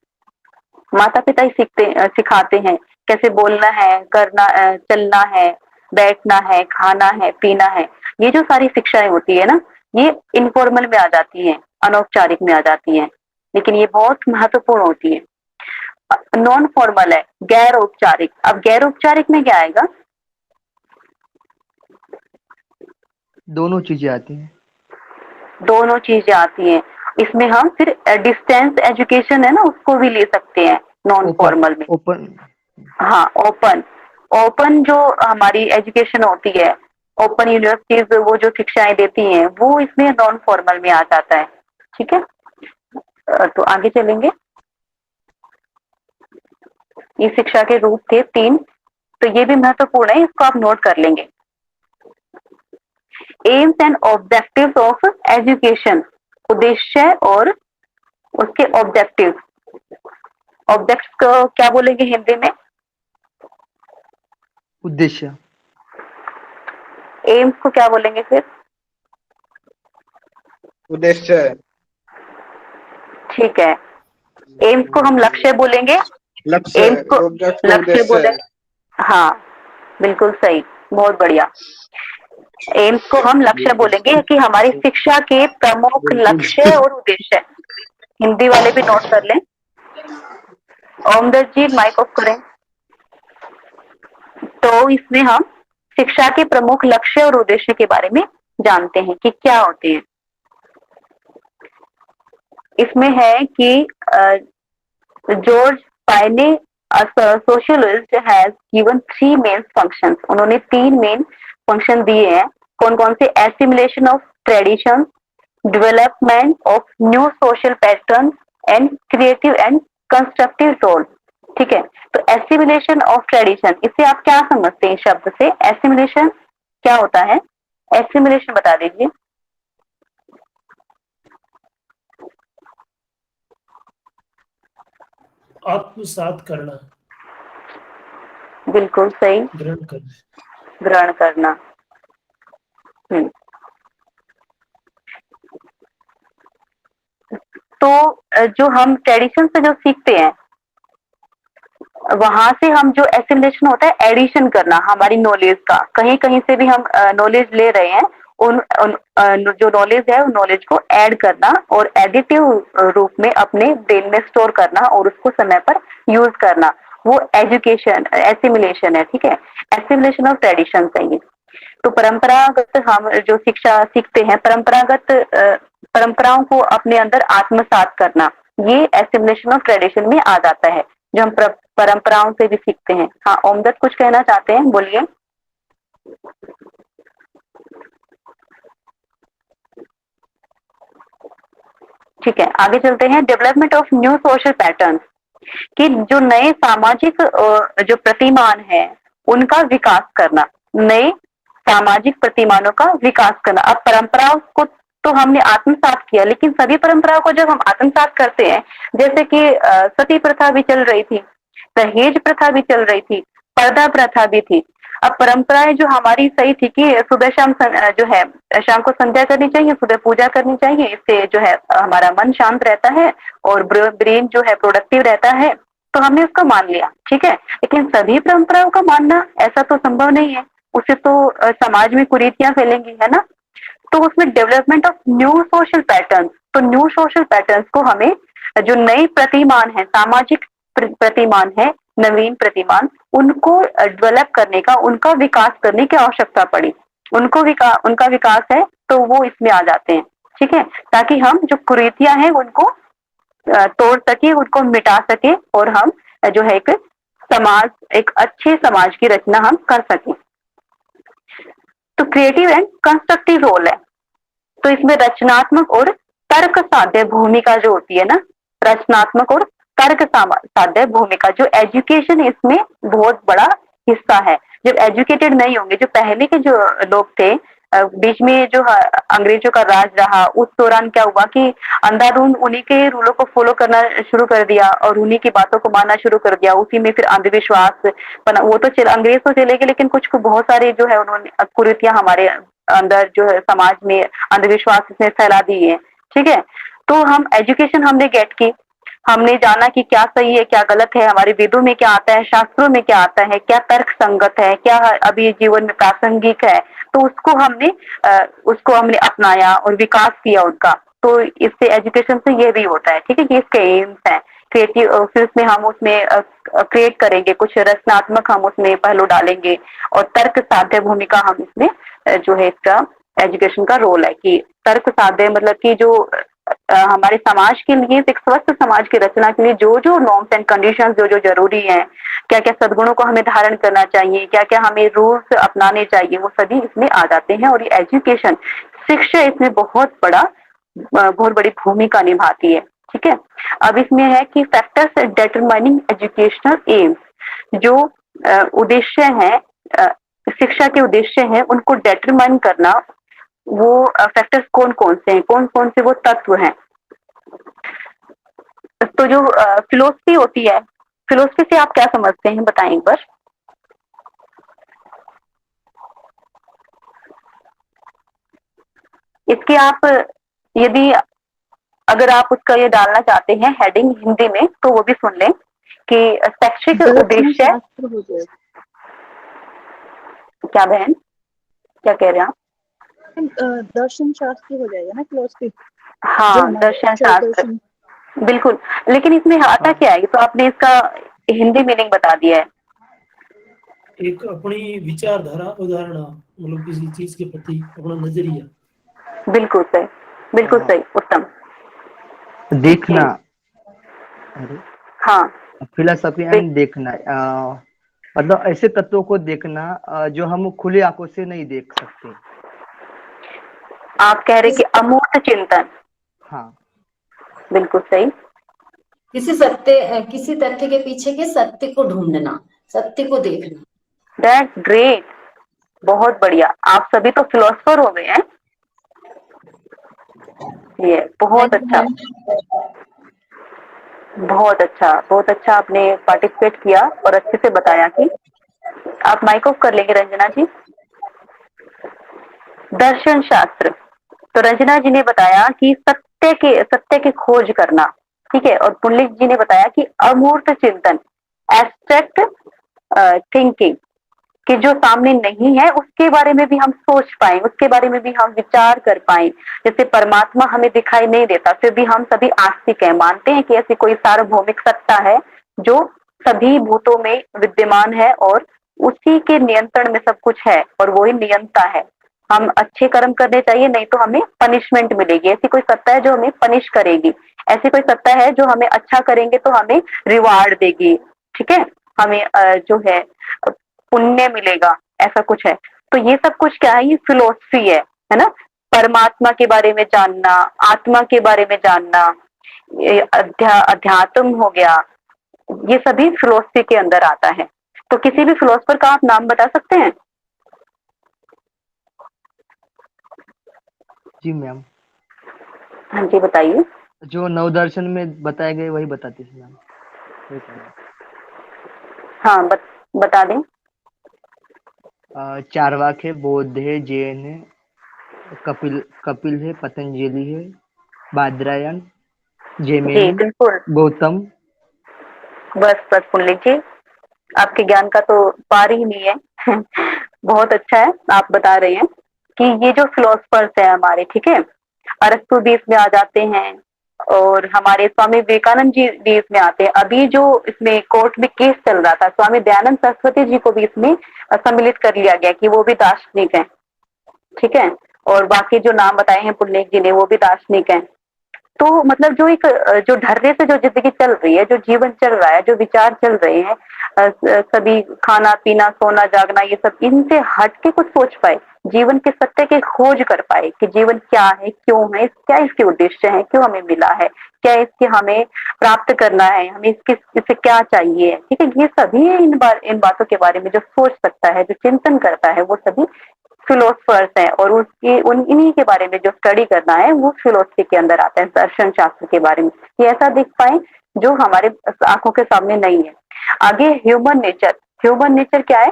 माता पिता ही सिखाते हैं कैसे बोलना है, करना, चलना है, बैठना है, खाना है, पीना है। ये जो सारी शिक्षाएं होती है ना, ये इनफॉर्मल में आ जाती हैं, अनौपचारिक में आ जाती हैं, लेकिन ये बहुत महत्वपूर्ण होती है। नॉन फॉर्मल है, गैर औपचारिक। अब गैर औपचारिक में क्या आएगा? दोनों चीजें आती हैं। दोनों चीजें आती हैं। इसमें हम फिर डिस्टेंस एजुकेशन है ना, उसको भी ले सकते हैं नॉन फॉर्मल में। ओपन। हाँ, ओपन। ओपन जो हमारी एजुकेशन होती है, ओपन यूनिवर्सिटीज वो जो शिक्षाएं देती हैं, वो इसमें नॉन फॉर्मल में आ जाता है, ठीक है। तो आगे चलेंगे। ये शिक्षा के रूप थे 3, तो ये भी महत्वपूर्ण है, इसको आप नोट कर लेंगे। AIIMS and objectives of education, उद्देश्य और उसके ऑब्जेक्टिव। ऑब्जेक्ट्स को क्या बोलेंगे हिंदी में? उद्देश्य। एम्स को क्या बोलेंगे फिर? उद्देश्य। ठीक है, एम्स को हम लक्ष्य बोलेंगे। लक्ष्य, एम्स को ऑब्जेक्ट लक्ष्य उद्देश्य। बोलेंगे, हाँ बिल्कुल सही, बहुत बढ़िया। एम्स को हम लक्ष्य बोलेंगे कि हमारी शिक्षा के प्रमुख लक्ष्य और उद्देश्य। हिंदी वाले भी नोट कर लें। ओमदर्द जी माइक ऑफ करें। तो इसमें हम शिक्षा के प्रमुख लक्ष्य और उद्देश्य के बारे में जानते हैं कि क्या होते हैं। इसमें है कि George Payne socialist has given 3 main functions. उन्होंने 3 मेन फंक्शन दिए हैं। कौन कौन से? Assimilation of tradition, development of new social pattern and creative and constructive role. ठीक है, तो एसिमिलेशन ऑफ ट्रेडिशन, इससे आप क्या समझते हैं? शब्द से एसिमिलेशन क्या होता है? एसिमिलेशन बता दीजिए। आत्मसात करना, बिल्कुल सही, ग्रहण करना। ग्रहण करना। तो जो हम ट्रेडिशन से जो सीखते हैं, वहां से हम जो एसिमिलेशन होता है, एडिशन करना हमारी नॉलेज का। कहीं कहीं से भी हम नॉलेज ले रहे हैं, उन जो नॉलेज है उन नॉलेज को ऐड करना और एडिटिव रूप में अपने ब्रेन में स्टोर करना और उसको समय पर यूज करना, वो एजुकेशन एसिमिलेशन है। ठीक है, एसिमिलेशन ऑफ ट्रेडिशन चाहिए। तो परंपरागत हम जो शिक्षा सीखते हैं, परंपराओं को अपने अंदर आत्मसात करना, ये एसिमिलेशन ऑफ ट्रेडिशन में आ जाता है, जो हम परंपराओं से भी सीखते हैं। हाँ, ओमदत कुछ कहना चाहते हैं, बोलिए। ठीक है, आगे चलते हैं। Development of new social pattern, कि जो नए सामाजिक जो प्रतिमान है उनका विकास करना, नए सामाजिक प्रतिमानों का विकास करना। अब परंपराओं को तो हमने आत्मसात किया, लेकिन सभी परंपराओं को जब हम आत्मसात करते हैं, जैसे कि सती प्रथा भी चल रही थी, दहेज प्रथा भी चल रही थी, पर्दा प्रथा भी थी। अब परंपराएं जो हमारी सही थी कि सुबह शाम जो है शाम को संध्या करनी चाहिए, सुबह पूजा करनी चाहिए, इससे जो है हमारा मन शांत रहता है और ब्रेन जो है प्रोडक्टिव रहता है, तो हमने उसको मान लिया। ठीक है, लेकिन सभी परंपराओं का मानना ऐसा तो संभव नहीं है, उससे तो समाज में कुरीतियां फैलेंगी, है ना। तो उसमें development of new social pattern, तो न्यू सोशल पैटर्न्स को हमें, जो नए प्रतिमान है, सामाजिक प्रतिमान है, नवीन प्रतिमान, उनको डेवलप करने का, उनका विकास करने की आवश्यकता पड़ी। उनका विकास है तो वो इसमें आ जाते हैं। ठीक है, ताकि हम जो कुरीतियां हैं उनको तोड़ सके, उनको मिटा सके और हम जो है एक अच्छे समाज की रचना हम कर सकें। तो क्रिएटिव एंड कंस्ट्रक्टिव रोल है, तो इसमें रचनात्मक और तर्क साध्य भूमिका जो होती है ना, रचनात्मक और तर्क साध्य भूमिका, जो एजुकेशन इसमें बहुत बड़ा हिस्सा है। जब एजुकेटेड नहीं होंगे, जो पहले के जो लोग थे, बीच में जो अंग्रेजों का राज रहा, उस दौरान क्या हुआ कि अंधाधुंध उन्हीं के रूलों को फॉलो करना शुरू कर दिया और उन्हीं की बातों को मानना शुरू कर दिया। उसी में फिर अंधविश्वास बना। वो तो अंग्रेज तो चले गए, लेकिन कुछ बहुत सारे जो है उन्होंने कुरीतियां हमारे अंदर जो है समाज में अंधविश्वास इसने फैला दी है। ठीक है, तो हम एजुकेशन हमने गेट की, हमने जाना कि क्या सही है क्या गलत है, हमारे वेदों में क्या आता है, शास्त्रों में क्या आता है, क्या तर्क संगत है, क्या अभी जीवन में प्रासंगिक है, तो उसको हमने अपनाया और विकास किया उनका। तो इससे एजुकेशन से ये भी होता है। ठीक है, ये इसके एम्स है। क्रिएटिव, फिर उसमें हम उसमें क्रिएट करेंगे, कुछ रचनात्मक हम उसमें पहलू डालेंगे और तर्क साध्य भूमिका हम इसमें जो है इसका एजुकेशन का रोल है कि तर्क साध्य मतलब कि जो हमारे समाज के लिए, एक स्वस्थ समाज की रचना के लिए जो जो नॉर्म्स एंड कंडीशंस जो जो जरूरी हैं, क्या क्या सद्गुणों को हमें धारण करना चाहिए, क्या क्या हमें रूल्स अपनाने चाहिए, वो सभी इसमें आ जाते हैं। और ये एजुकेशन, शिक्षा इसमें बहुत बड़ी भूमिका निभाती है। ठीक है, अब इसमें है कि फैक्टर्स डिटरमाइनिंग एजुकेशनल एम्स, जो उद्देश्य है, शिक्षा के उद्देश्य हैं, उनको डिटरमाइन करना, वो फैक्टर्स कौन कौन से हैं, कौन कौन से वो तत्व हैं। तो जो फिलोसफी होती है, फिलोसफी से आप क्या समझते हैं, बताएं एक बार। इसके आप यदि अगर आप उसका ये डालना चाहते हैं हेडिंग हिंदी में, तो वो भी सुन लें कि शैक्षिक उद्देश्य। क्या बहन, क्या कह रहे हैं आप? दर्शन शास्त्र हो जाएगा ना, फिलोसफी। हाँ, दर्शन शास्त्र, बिल्कुल। लेकिन इसमें आता क्या है, तो आपने इसका हिंदी मीनिंग बता दिया है। एक अपनी विचारधारा उदाहरण मतलब किसी चीज के प्रति अपना नजरिया। बिल्कुल सही, बिल्कुल हाँ। सही, उत्तम। देखना, अरे हाँ, फिलोसफी एंड देखना, मतलब ऐसे तत्वों को देखना जो हम खुली आंखों से नहीं देख सकते। आप कह रहे कि अमूर्त चिंतन। हाँ। बिल्कुल सही। किसी तथ्य के पीछे के सत्य को ढूंढना, सत्य को देखना। दैट्स ग्रेट, बहुत बढ़िया। आप सभी तो फिलोसफर हो गए हैं। ये बहुत अच्छा, बहुत अच्छा, बहुत अच्छा आपने पार्टिसिपेट किया और अच्छे से बताया। कि आप माइक ऑफ कर लेंगे रंजना जी। दर्शन शास्त्र, तो रंजना जी ने बताया कि सत्य की खोज करना, ठीक है। और पुंडलिक जी ने बताया कि अमूर्त चिंतन, एब्स्ट्रैक्ट थिंकिंग, कि जो सामने नहीं है उसके बारे में भी हम सोच पाए, उसके बारे में भी हम विचार कर पाए। जैसे परमात्मा हमें दिखाई नहीं देता, फिर भी हम सभी आस्तिक हैं, मानते हैं कि ऐसी कोई सार्वभौमिक सत्ता है जो सभी भूतों में विद्यमान है और उसी के नियंत्रण में सब कुछ है और वही नियंता है। हम अच्छे कर्म करने चाहिए, नहीं तो हमें पनिशमेंट मिलेगी। ऐसी कोई सत्ता है जो हमें पनिश करेगी, ऐसी कोई सत्ता है जो हमें अच्छा करेंगे तो हमें रिवार्ड देगी, ठीक है, हमें जो है पुण्य मिलेगा, ऐसा कुछ है। तो ये सब कुछ क्या है, ये फिलोसफी है ना। परमात्मा के बारे में जानना, आत्मा के बारे में जानना, ये अध्यात्म हो गया, ये सभी फिलोसफी के अंदर आता है। तो किसी भी फिलोसफर का आप नाम बता सकते हैं? जी मैम। हाँ जी, बताइए। जो नवदर्शन में बताए गए वही बताती थी मैम। वही कहना। हाँ, बता दें। चारवाक है, बौद्ध है, जैन है, कपिल कपिल है, पतंजलि है, बादरायण, जी जैमिनी, बिल्कुल, गौतम। बस बस सुन लीजिए, आपके ज्ञान का तो पार ही नहीं है। बहुत अच्छा है, आप बता रहे हैं कि ये जो फिलोसफर्स हैं हमारे, ठीक है, अरस्तु भी इसमें आ जाते हैं और हमारे स्वामी विवेकानंद जी भी इसमें आते हैं। अभी जो इसमें कोर्ट में केस चल रहा था, स्वामी दयानंद सरस्वती जी को भी इसमें सम्मिलित कर लिया गया कि वो भी दार्शनिक है, ठीक है। और बाकी जो नाम बताए हैं पुण्य जी ने, वो भी दार्शनिक है। तो मतलब जो एक जो ढर्रे से जो जिंदगी चल रही है, जो जीवन चल रहा है, जो विचार चल रहे हैं, सभी खाना पीना सोना जागना ये सब, इनसे हट के कुछ सोच पाए, जीवन के सत्य की खोज कर पाए कि जीवन क्या है, क्यों है, क्या इसके उद्देश्य है, क्यों हमें मिला है, क्या इसके हमें प्राप्त करना है, हमें इससे क्या चाहिए, ठीक है। ये सभी इन बातों के बारे में जो सोच सकता है, जो चिंतन करता है, वो सभी फिलोसफर्स हैं। और उसकी इन्हीं के बारे में जो स्टडी करना है वो फिलोसफी के अंदर आता है, दर्शन शास्त्र के बारे में। ये ऐसा दिख पाए जो हमारे आंखों के सामने नहीं है। आगे ह्यूमन नेचर, ह्यूमन नेचर क्या है?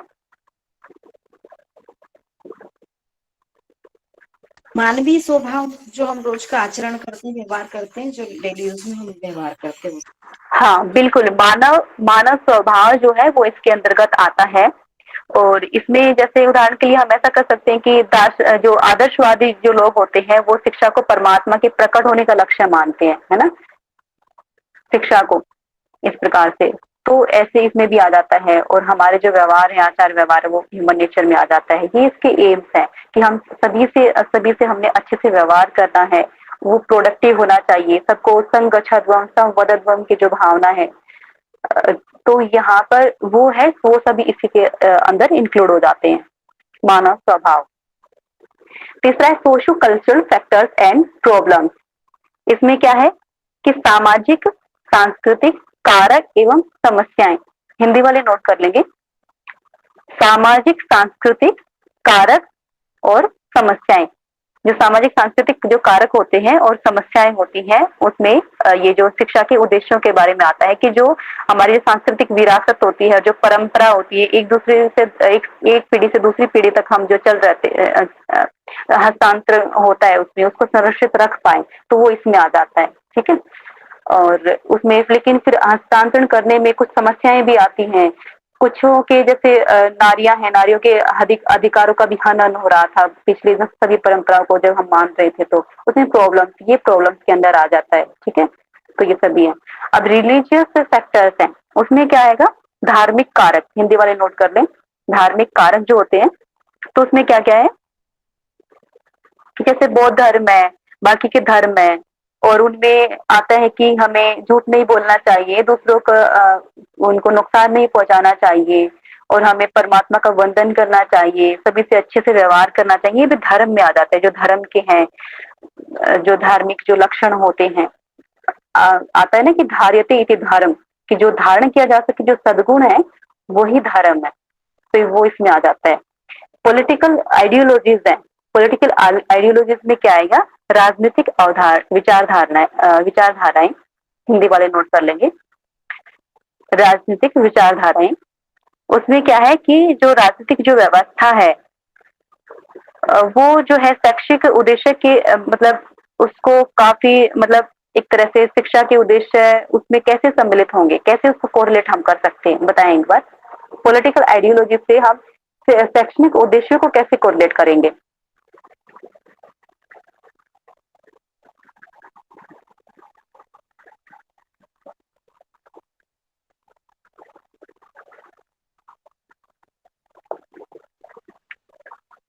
मानवीय स्वभाव, जो हम रोज का आचरण करते हैं, व्यवहार करते हैं, जो डेली यूज में हम व्यवहार करते हैं। हाँ बिल्कुल, मानव स्वभाव जो है वो इसके अंतर्गत आता है। और इसमें जैसे उदाहरण के लिए हम ऐसा कर सकते हैं कि जो आदर्शवादी जो लोग होते हैं वो शिक्षा को परमात्मा के प्रकट होने का लक्ष्य मानते हैं, है ना, शिक्षा को इस प्रकार से। तो ऐसे इसमें भी आ जाता है। और हमारे जो व्यवहार है, आचार व्यवहार है, वो ह्यूमन नेचर में आ जाता है। ये इसके एम्स है कि हम सभी से हमने अच्छे से व्यवहार करना है, वो प्रोडक्टिव होना चाहिए, सबको संगच्छध्वम संवदध्वम की जो भावना है, तो यहाँ पर वो है, वो सभी इसी के अंदर इंक्लूड हो जाते हैं, मानव स्वभाव। तीसरा है socio cultural factors and problems. इसमें क्या है कि सामाजिक सांस्कृतिक कारक एवं समस्याएं, हिंदी वाले नोट कर लेंगे, सामाजिक सांस्कृतिक कारक और समस्याएं। जो सामाजिक सांस्कृतिक जो कारक होते हैं और समस्याएं होती हैं, उसमें ये जो शिक्षा के उद्देश्यों के बारे में आता है कि जो हमारी सांस्कृतिक विरासत होती है, जो परंपरा होती है, एक दूसरे से एक पीढ़ी से दूसरी पीढ़ी तक हम जो चल रहते हस्तांतरण होता है उसमें, उसको संरक्षित रख पाए, तो वो इसमें आ जाता है, ठीक है। और उसमें लेकिन फिर हस्तांतरण करने में कुछ समस्याएं भी आती हैं। कुछों के जैसे नारियां हैं, नारियों के अधिकारों का भी हनन हो रहा था पिछली सभी परंपराओं को जब हम मान रहे थे, तो उसमें ये प्रॉब्लम्स के अंदर आ जाता है, ठीक है। तो ये सभी है। अब रिलीजियस फैक्टर्स हैं, उसमें क्या आएगा, धार्मिक कारक, हिंदी वाले नोट कर लें, धार्मिक कारक जो होते हैं, तो उसमें क्या क्या है, जैसे बौद्ध धर्म है, बाकी के धर्म है, और उनमें आता है कि हमें झूठ नहीं बोलना चाहिए, दूसरों को उनको नुकसान नहीं पहुंचाना चाहिए, और हमें परमात्मा का वंदन करना चाहिए, सभी से अच्छे से व्यवहार करना चाहिए। ये भी धर्म में आ जाता है, जो धर्म के हैं, जो धार्मिक जो लक्षण होते हैं। आता है ना कि धार्यते इति धर्म, कि जो धारण किया जा सके, जो सद्गुण है वही धर्म है, तो वो इसमें आ जाता है। पॉलिटिकल आइडियोलॉजीज है, पॉलिटिकल आइडियोलॉजीज में क्या आएगा, राजनीतिक विचारधाराएं, हिंदी वाले नोट कर लेंगे, राजनीतिक विचारधाराएं। उसमें क्या है कि जो राजनीतिक जो व्यवस्था है वो जो है शैक्षिक उद्देश्य के मतलब उसको काफी मतलब एक तरह से शिक्षा के उद्देश्य उसमें कैसे सम्मिलित होंगे, कैसे उसको कोरिलेट हम कर सकते हैं, बताएं एक बार। पॉलिटिकल आइडियोलॉजी से हम शैक्षणिक उद्देश्यों को कैसे कोरिलेट करेंगे?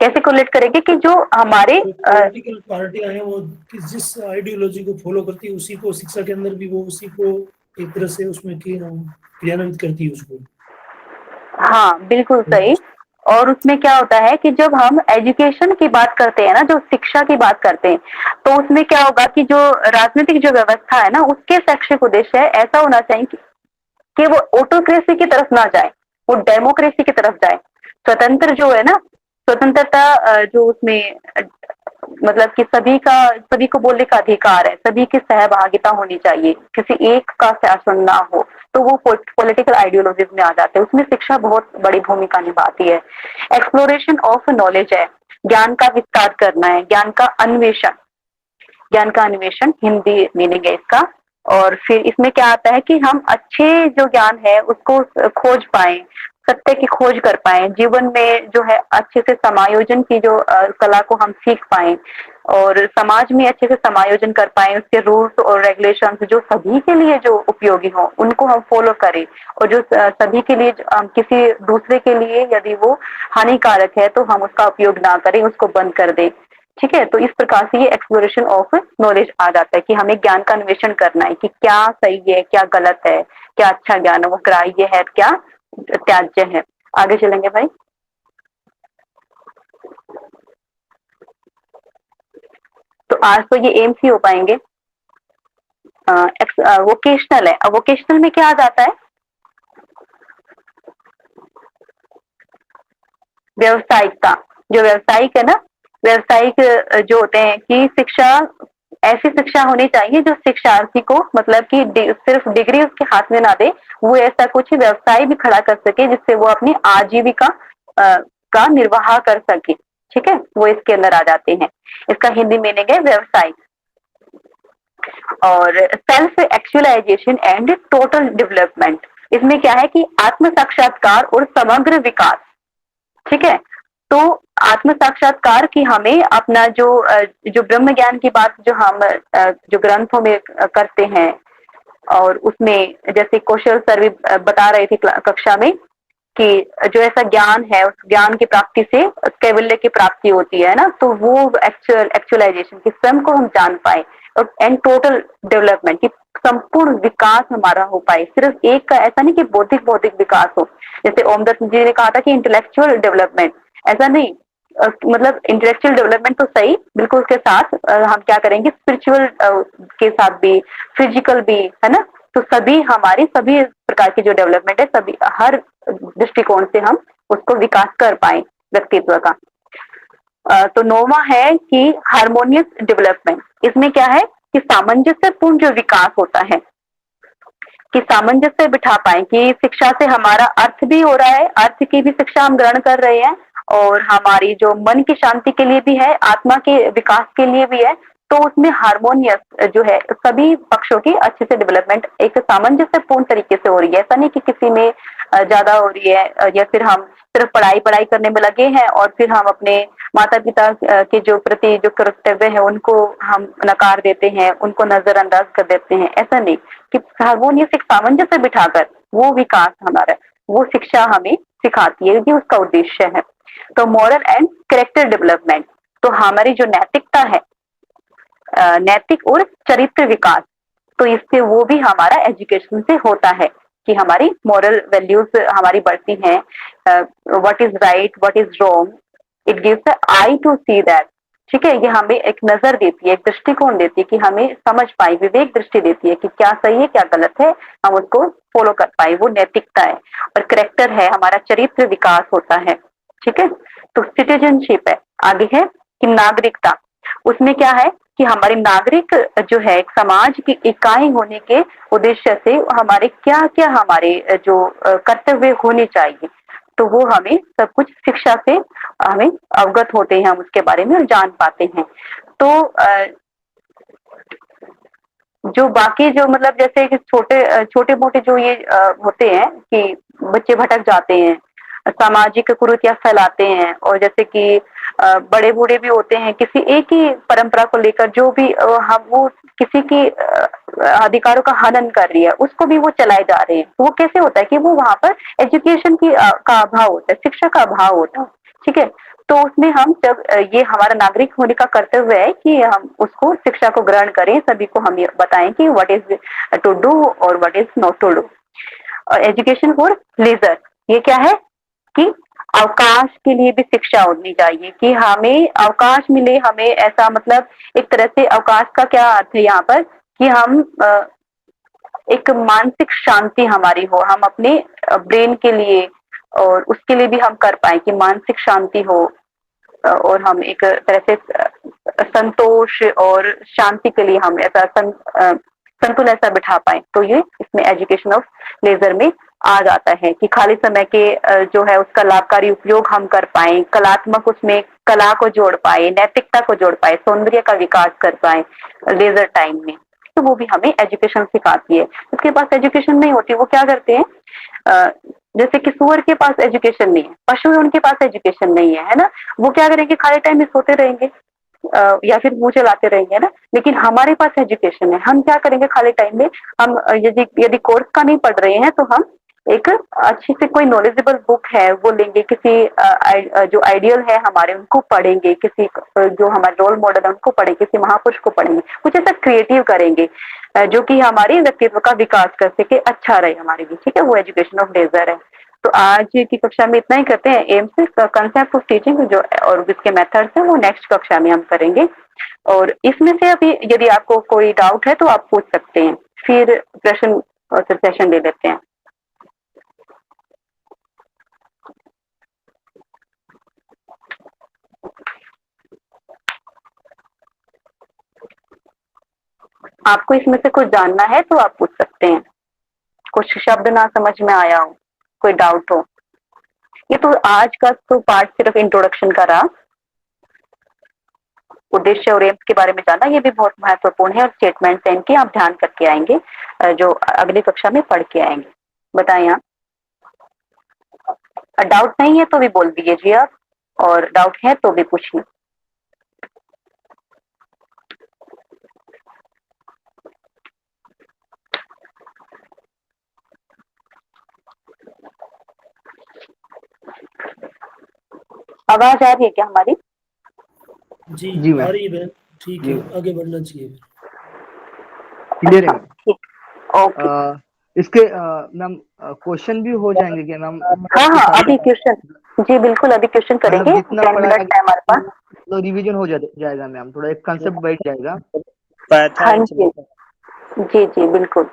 कैसे कोरिलेट करेंगे कि जो हमारे पॉलिटिकल पार्टियां हैं वो जिस आइडियोलॉजी को फॉलो करती है उसी को शिक्षा के अंदर भी वो उसी को एक तरह से उसमें क्रियान्वित करती है उसको। हाँ बिल्कुल सही। और उसमें क्या होता है कि जब हम एजुकेशन की बात करते हैं ना, जो शिक्षा की बात करते हैं, तो उसमें क्या होगा कि जो राजनीतिक जो व्यवस्था है ना, उसके शैक्षिक उद्देश्य है ऐसा होना चाहिए कि वो ऑटोक्रेसी की तरफ ना जाए, वो डेमोक्रेसी की तरफ जाए। स्वतंत्र जो है ना, स्वतंत्रता जो उसमें मतलब कि सभी को बोलने का अधिकार है, सभी की सहभागिता होनी चाहिए, किसी एक का शासन ना हो, तो वो पॉलिटिकल आइडियोलॉजीज में आ जाते हैं। उसमें शिक्षा बहुत बड़ी भूमिका निभाती है। एक्सप्लोरेशन ऑफ नॉलेज है, ज्ञान का विस्तार करना है, ज्ञान का अन्वेषण हिंदी मीनिंग है इसका। और फिर इसमें क्या आता है कि हम अच्छे जो ज्ञान है उसको खोज पाए, सत्य की खोज कर पाए, जीवन में जो है अच्छे से समायोजन की जो कला को हम सीख पाए, और समाज में अच्छे से समायोजन कर पाए, उसके रूल्स और रेगुलेशंस जो सभी के लिए जो उपयोगी हो उनको हम फॉलो करें, और जो सभी के लिए किसी दूसरे के लिए यदि वो हानिकारक है तो हम उसका उपयोग ना करें, उसको बंद कर दें। ठीक है, तो इस प्रकार से ये एक्सप्लोरेशन ऑफ नॉलेज आ जाता है कि हमें ज्ञान का अन्वेषण करना है कि क्या सही है, क्या गलत है, क्या अच्छा ज्ञान है वो ग्राह्य है, क्या त्याज्य है। आगे चलेंगे भाई। तो आज तो ये एम्स ही हो पाएंगे। वोकेशनल है, अब वोकेशनल में क्या आ जाता है, व्यवसायिकता। जो व्यवसायिक है ना, व्यवसायिक जो होते हैं कि शिक्षा ऐसी शिक्षा होनी चाहिए जो शिक्षार्थी को मतलब कि सिर्फ डिग्री उसके हाथ में ना दे, वो ऐसा कुछ व्यवसाय भी खड़ा कर सके जिससे वो अपनी आजीविका का निर्वाह कर सके। ठीक है, वो इसके अंदर आ जाते हैं। इसका हिंदी मीनिंग है व्यवसाय। और self actualisation and total development, इसमें क्या है कि आत्म साक्षात्कार और समग्र विकास। ठीक है, तो आत्म साक्षात्कार की हमें अपना जो ब्रह्म ज्ञान की बात जो हम जो ग्रंथों में करते हैं, और उसमें जैसे कौशल सर भी बता रहे थे कक्षा में कि जो ऐसा ज्ञान है उस ज्ञान की प्राप्ति से कैवल्य की प्राप्ति होती है ना, तो वो एक्चुअलाइजेशन की स्वयं को हम जान पाए, और एंड टोटल डेवलपमेंट की संपूर्ण विकास हमारा हो पाए। सिर्फ एक का ऐसा नहीं कि बौद्धिक विकास हो, जैसे ओमदत्त जी ने कहा था कि इंटेलेक्चुअल डेवलपमेंट, ऐसा नहीं। मतलब इंटेलेक्चुअल डेवलपमेंट तो सही, बिल्कुल उसके साथ हम क्या करेंगे, स्पिरिचुअल के साथ भी, फिजिकल भी, है ना। तो सभी प्रकार की जो डेवलपमेंट है, सभी हर दृष्टिकोण से हम उसको विकास कर पाए व्यक्तित्व का। तो नौवां है कि हार्मोनियस डेवलपमेंट। इसमें क्या है कि सामंजस्यपूर्ण जो विकास होता है, कि सामंजस्य बिठा पाए कि शिक्षा से हमारा अर्थ भी हो रहा है, अर्थ की भी शिक्षा हम ग्रहण कर रहे हैं, और हमारी जो मन की शांति के लिए भी है, आत्मा के विकास के लिए भी है। तो उसमें हार्मोनियस जो है सभी पक्षों की अच्छे से डेवलपमेंट एक सामंजस्यपूर्ण तरीके से हो रही है। ऐसा नहीं कि किसी में ज्यादा हो रही है, या फिर हम सिर्फ पढ़ाई करने में लगे हैं और फिर हम अपने माता पिता के जो प्रति जो कर्तव्य है उनको हम नकार देते हैं, उनको नजरअंदाज कर देते हैं। ऐसा नहीं कि हार्मोनियस एक सामंजस्य बिठाकर वो विकास हमारा, वो शिक्षा हमें सिखाती है, ये उसका उद्देश्य है। तो मॉरल एंड कैरेक्टर डेवलपमेंट, तो हमारी जो नैतिकता है, नैतिक और चरित्र विकास, तो इससे वो भी हमारा एजुकेशन से होता है कि हमारी मॉरल वैल्यूज हमारी बढ़ती हैं। What is right, what is wrong, it gives the eye to see that. ठीक है, ये हमें एक नजर देती है, एक दृष्टिकोण देती है कि हमें समझ पाए, विवेक दृष्टि देती है कि क्या सही है क्या गलत है, हम उसको फॉलो कर पाए, वो नैतिकता है। और करेक्टर है, हमारा चरित्र विकास होता है। ठीक है, तो सिटीजनशिप है, आगे है कि नागरिकता, उसमें क्या है कि हमारे नागरिक जो है एक समाज की इकाई होने के उद्देश्य से हमारे क्या क्या हमारे जो कर्तव्य होने चाहिए, तो वो हमें सब कुछ शिक्षा से हमें अवगत होते हैं, हम उसके बारे में जान पाते हैं। तो जो बाकी जो मतलब जैसे कि छोटे मोटे जो ये होते हैं कि बच्चे भटक जाते हैं, सामाजिक कुरीतियां फैलाते हैं, और जैसे कि बड़े बूढ़े भी होते हैं किसी एक ही परंपरा को लेकर, जो भी हम वो किसी की अधिकारों का हनन कर रही है, उसको भी वो चलाए जा रहे हैं। तो वो कैसे होता है कि वो वहां पर एजुकेशन की का अभाव होता है, शिक्षा का अभाव होता है। ठीक है, तो उसमें हम जब ये हमारा नागरिक होने का कर्तव्य है कि हम उसको शिक्षा को ग्रहण करें, सभी को हम ये बताएं कि व्हाट इज टू डू और what is not to do. Education for leisure, ये क्या है कि अवकाश के लिए भी शिक्षा होनी चाहिए, कि हमें अवकाश मिले, हमें ऐसा मतलब एक तरह से अवकाश का क्या अर्थ है यहाँ पर कि हम एक मानसिक शांति हमारी हो, हम अपने ब्रेन के लिए और उसके लिए भी हम कर पाए कि मानसिक शांति हो, और हम एक तरह से संतोष और शांति के लिए हम ऐसा संतुलन ऐसा बिठा पाए। तो ये इसमें एजुकेशन ऑफ लेजर में आ जाता है कि खाली समय के जो है उसका लाभकारी उपयोग हम कर पाए, कलात्मक उसमें कला को जोड़ पाए, नैतिकता को जोड़ पाए, सौंदर्य का विकास कर पाए लेजर टाइम में, तो वो भी हमें एजुकेशन सिखाती है। उसके पास एजुकेशन नहीं होती, वो क्या करते हैं, जैसे कि सुअर के पास एजुकेशन नहीं है, पशु है उनके पास एजुकेशन नहीं है, है ना, वो क्या करेंगे, खाली टाइम में सोते रहेंगे या फिर मुंह चलाते रहेंगे, है ना। लेकिन हमारे पास एजुकेशन है, हम क्या करेंगे खाली टाइम में, हम यदि कोर्स का नहीं पढ़ रहे हैं तो हम एक अच्छी से कोई नॉलेजेबल बुक है वो लेंगे, किसी जो आइडियल है हमारे उनको पढ़ेंगे, किसी जो हमारे रोल मॉडल है उनको पढ़ेंगे, किसी महापुरुष को पढ़ेंगे, कुछ ऐसा क्रिएटिव करेंगे जो कि हमारे व्यक्तित्व का विकास कर सके, अच्छा रहे हमारे लिए। ठीक है, वो एजुकेशन ऑफ लेजर है। तो आज की कक्षा में इतना ही करते हैं। एम से कंसेप्ट ऑफ टीचिंग जो और इसके मेथड्स है वो नेक्स्ट कक्षा में हम करेंगे। और इसमें से अभी यदि आपको कोई डाउट है तो आप पूछ सकते हैं, फिर प्रश्न और सेशन ले लेते हैं। आपको इसमें से कुछ जानना है तो आप पूछ सकते हैं, कुछ शब्द ना समझ में आया हो, कोई डाउट हो। ये तो आज का तो पार्ट सिर्फ इंट्रोडक्शन का रहा, उद्देश्य और एम्स के बारे में जाना ये भी बहुत महत्वपूर्ण है, और स्टेटमेंट है इनके आप ध्यान करके आएंगे, जो अगली कक्षा में पढ़ के आएंगे। बताएं आप, डाउट नहीं है तो भी बोल दीजिए आप, और डाउट है तो भी पूछिए। आवाज आ रही है क्या हमारी? जी जी मैम। आ रही है बहन, ठीक है, आगे बढ़ना चाहिए। क्लियर है मैम। ओके, इसके मैम क्वेश्चन भी हो जाएंगे क्या मैम? हाँ अभी क्वेश्चन, जी बिल्कुल अभी क्वेश्चन करेंगे, 10 मिनट है हमारे पास, तो रिवीजन हो जाएगा मैम, थोड़ा एक कंसेप्ट बैठ जाएगा। हाँ जी जी जी बिल्कुल,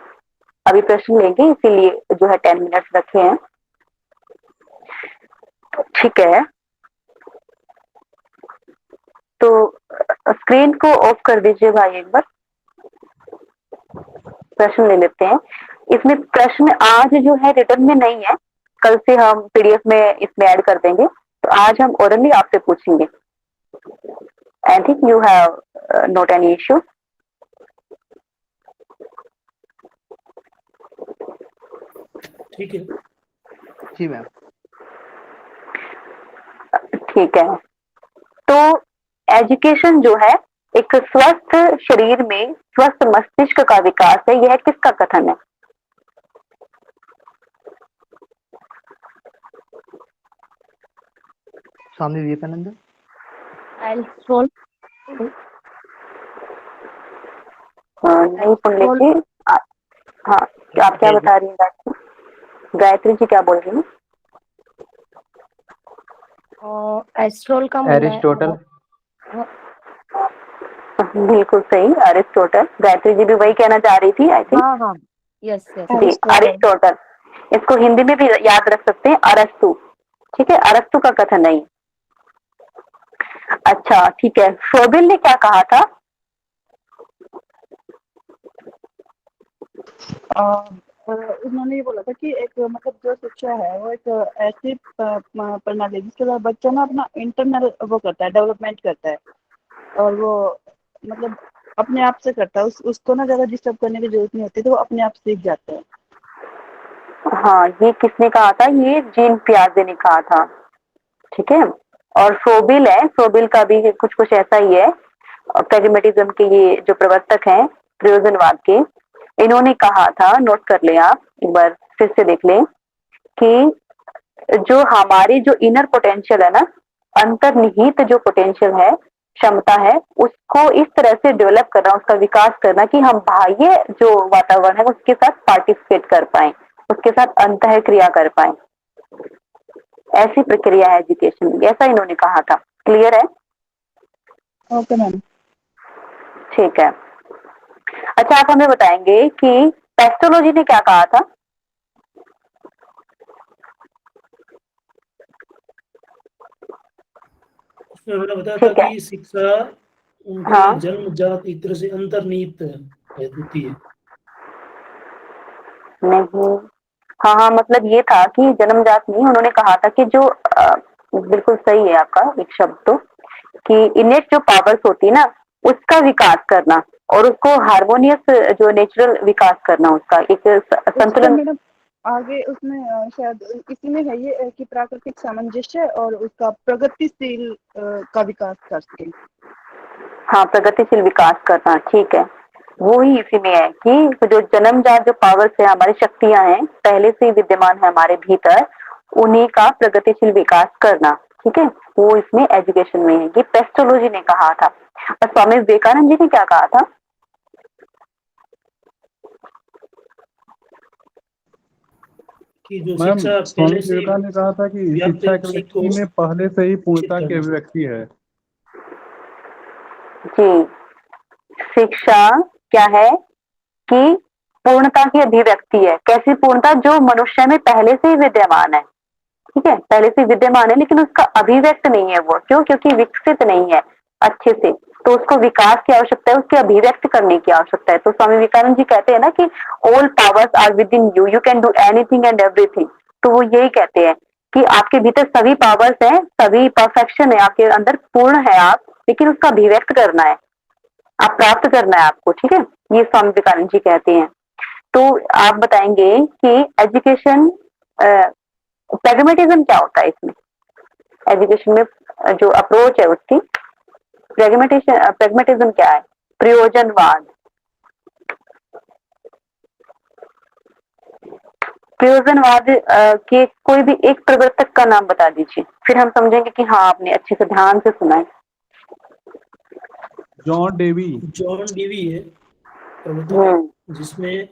अभी प्रश्न लेंगे इसीलिए जो है 10 मिनट रखे हैं। ठीक है, तो स्क्रीन को ऑफ कर दीजिए भाई एक बार, प्रश्न ले लेते हैं। इसमें प्रश्न आज जो है रिटर्न में नहीं है, कल से हम पीडीएफ में इसमें ऐड कर देंगे, तो आज हम ओरली आपसे पूछेंगे। I think you have not any issue. ठीक है जी मैम। ठीक है, तो एजुकेशन जो है एक स्वस्थ शरीर में स्वस्थ मस्तिष्क का विकास है, यह किसका कथन है? स्वामी विवेकानंद। एल्स्ट्रोल। नहीं पुण्य जी। हाँ, आप क्या बता रही हैं गायत्री? गायत्री जी क्या बोल रही हैं? एस्ट्रोल का मतलब एरिस्टोटल। बिल्कुल सही, अरिस्टोटल। गायत्री जी भी वही कहना चाह रही थी, आई थिंक। हाँ हाँ, यस यस। जी, अरिस्टोटल। इसको हिंदी में भी याद रख सकते हैं, अरस्तु। ठीक है, अरस्तु का कथन नहीं। अच्छा ठीक है, फ्रोबिल ने क्या कहा था? उन्होंने ये बोला था कि एक मतलब जो शिक्षा है वो एक ऐसी प्रणाली है जिसके द्वारा बच्चा ना अपना इंटरनल वो करता है, डेवलपमेंट करता है, और वो मतलब अपने आप से करता है, उसको ना ज्यादा डिस्टर्ब करने की जरूरत नहीं होती, तो वो अपने आप सीख जाता है। हाँ, ये किसने कहा था? ये जीन पियाजे ने कहा था। ठीक है, और फ्रोबिल है, फ्रोबिल का भी कुछ कुछ ऐसा ही है। प्रैग्मेटिज्म के ये जो प्रवर्तक हैं प्रयोजनवाद के, इन्होंने कहा था, नोट कर लें आप, एक बार फिर से देख लें, कि जो हमारी जो इनर पोटेंशियल है ना, अंतर्निहित जो पोटेंशियल है, क्षमता है, उसको इस तरह से डेवलप करना, उसका विकास करना कि हम बाह्य जो वातावरण है उसके साथ पार्टिसिपेट कर पाए, उसके साथ अंतः क्रिया कर पाए। ऐसी प्रक्रिया है एजुकेशन, ऐसा इन्होंने कहा था। क्लियर है? Okay ma'am. ठीक है। अच्छा, आप हमें बताएंगे कि पेस्टोलॉजी ने क्या कहा था? उसमें उन्होंने बताया था ठीक है। कि शिक्षा उनके हाँ। जन्मजात एक तरह से अंतर्निहित होती है। नहीं, हाँ हाँ, मतलब ये था कि जन्मजात नहीं, उन्होंने कहा था कि जो बिल्कुल सही है आपका एक शब्द, तो कि इनेट जो पावर्स होती है ना, उसका विकास करना और उसको हार्मोनियस जो नेचुरल विकास करना, उसका एक उसका संतुलन। मैडम आगे उसमें शायद इसी में है ये कि प्राकृतिक सामंजस्य और उसका प्रगतिशील का विकास कर सके। हाँ, प्रगतिशील विकास करना, ठीक है, वो ही इसी में है कि जो जन्मजात जो पावर्स है, हमारी शक्तियां हैं, पहले से ही विद्यमान है हमारे भीतर, उन्हीं का प्रगतिशील विकास करना। ठीक है, वो इसमें एजुकेशन में है, कि पेस्टोलॉजी ने कहा था। और स्वामी विवेकानंद जी ने क्या कहा था? कि जो मैम, शिक्षा स्वामी पहले से विवेकानंद ने कहा था कि व्याप्त शिक्षा एक शक्ति व्यक्ति को में पहले से ही विकसित पूर्णता की करना। अभिव्यक्ति है। जी, शिक्षा क्या है? कि पूर्णता की अभिव्यक्ति है। कैसी पूर्णता? जो मनुष्य में पहले से ही विद्यमान है। ठीक है, पहले से विद्यमान है, लेकिन उसका अभिव्यक्त नहीं है वो। क्यों? क्योंकि विकसित नहीं है अच्छे से, तो उसको विकास की आवश्यकता है, उसके अभिव्यक्त करने की आवश्यकता है। तो स्वामी विवेकानंद जी कहते हैं ना कि all powers are within you, you can do anything and everything. तो वो यही कहते हैं कि आपके भीतर सभी पावर्स हैं, सभी परफेक्शन है आपके अंदर, पूर्ण है आप, लेकिन उसका अभिव्यक्त करना है, आप प्राप्त करना है आपको। ठीक है, ये स्वामी विवेकानंद जी कहते हैं। तो आप बताएंगे कि एजुकेशन, प्रैग्मेटिज्म क्या होता है इसमें? एजुकेशन में जो अप्रोच है उसकी, प्रैग्मेटिज्म क्या है? प्रयोजनवाद। प्रयोजनवाद के कोई भी एक प्रवर्तक का नाम बता दीजिए, फिर हम समझेंगे कि हाँ आपने अच्छे से ध्यान से सुना है। John Dewey. जॉन डीवी है प्रवर्तक, जिसमें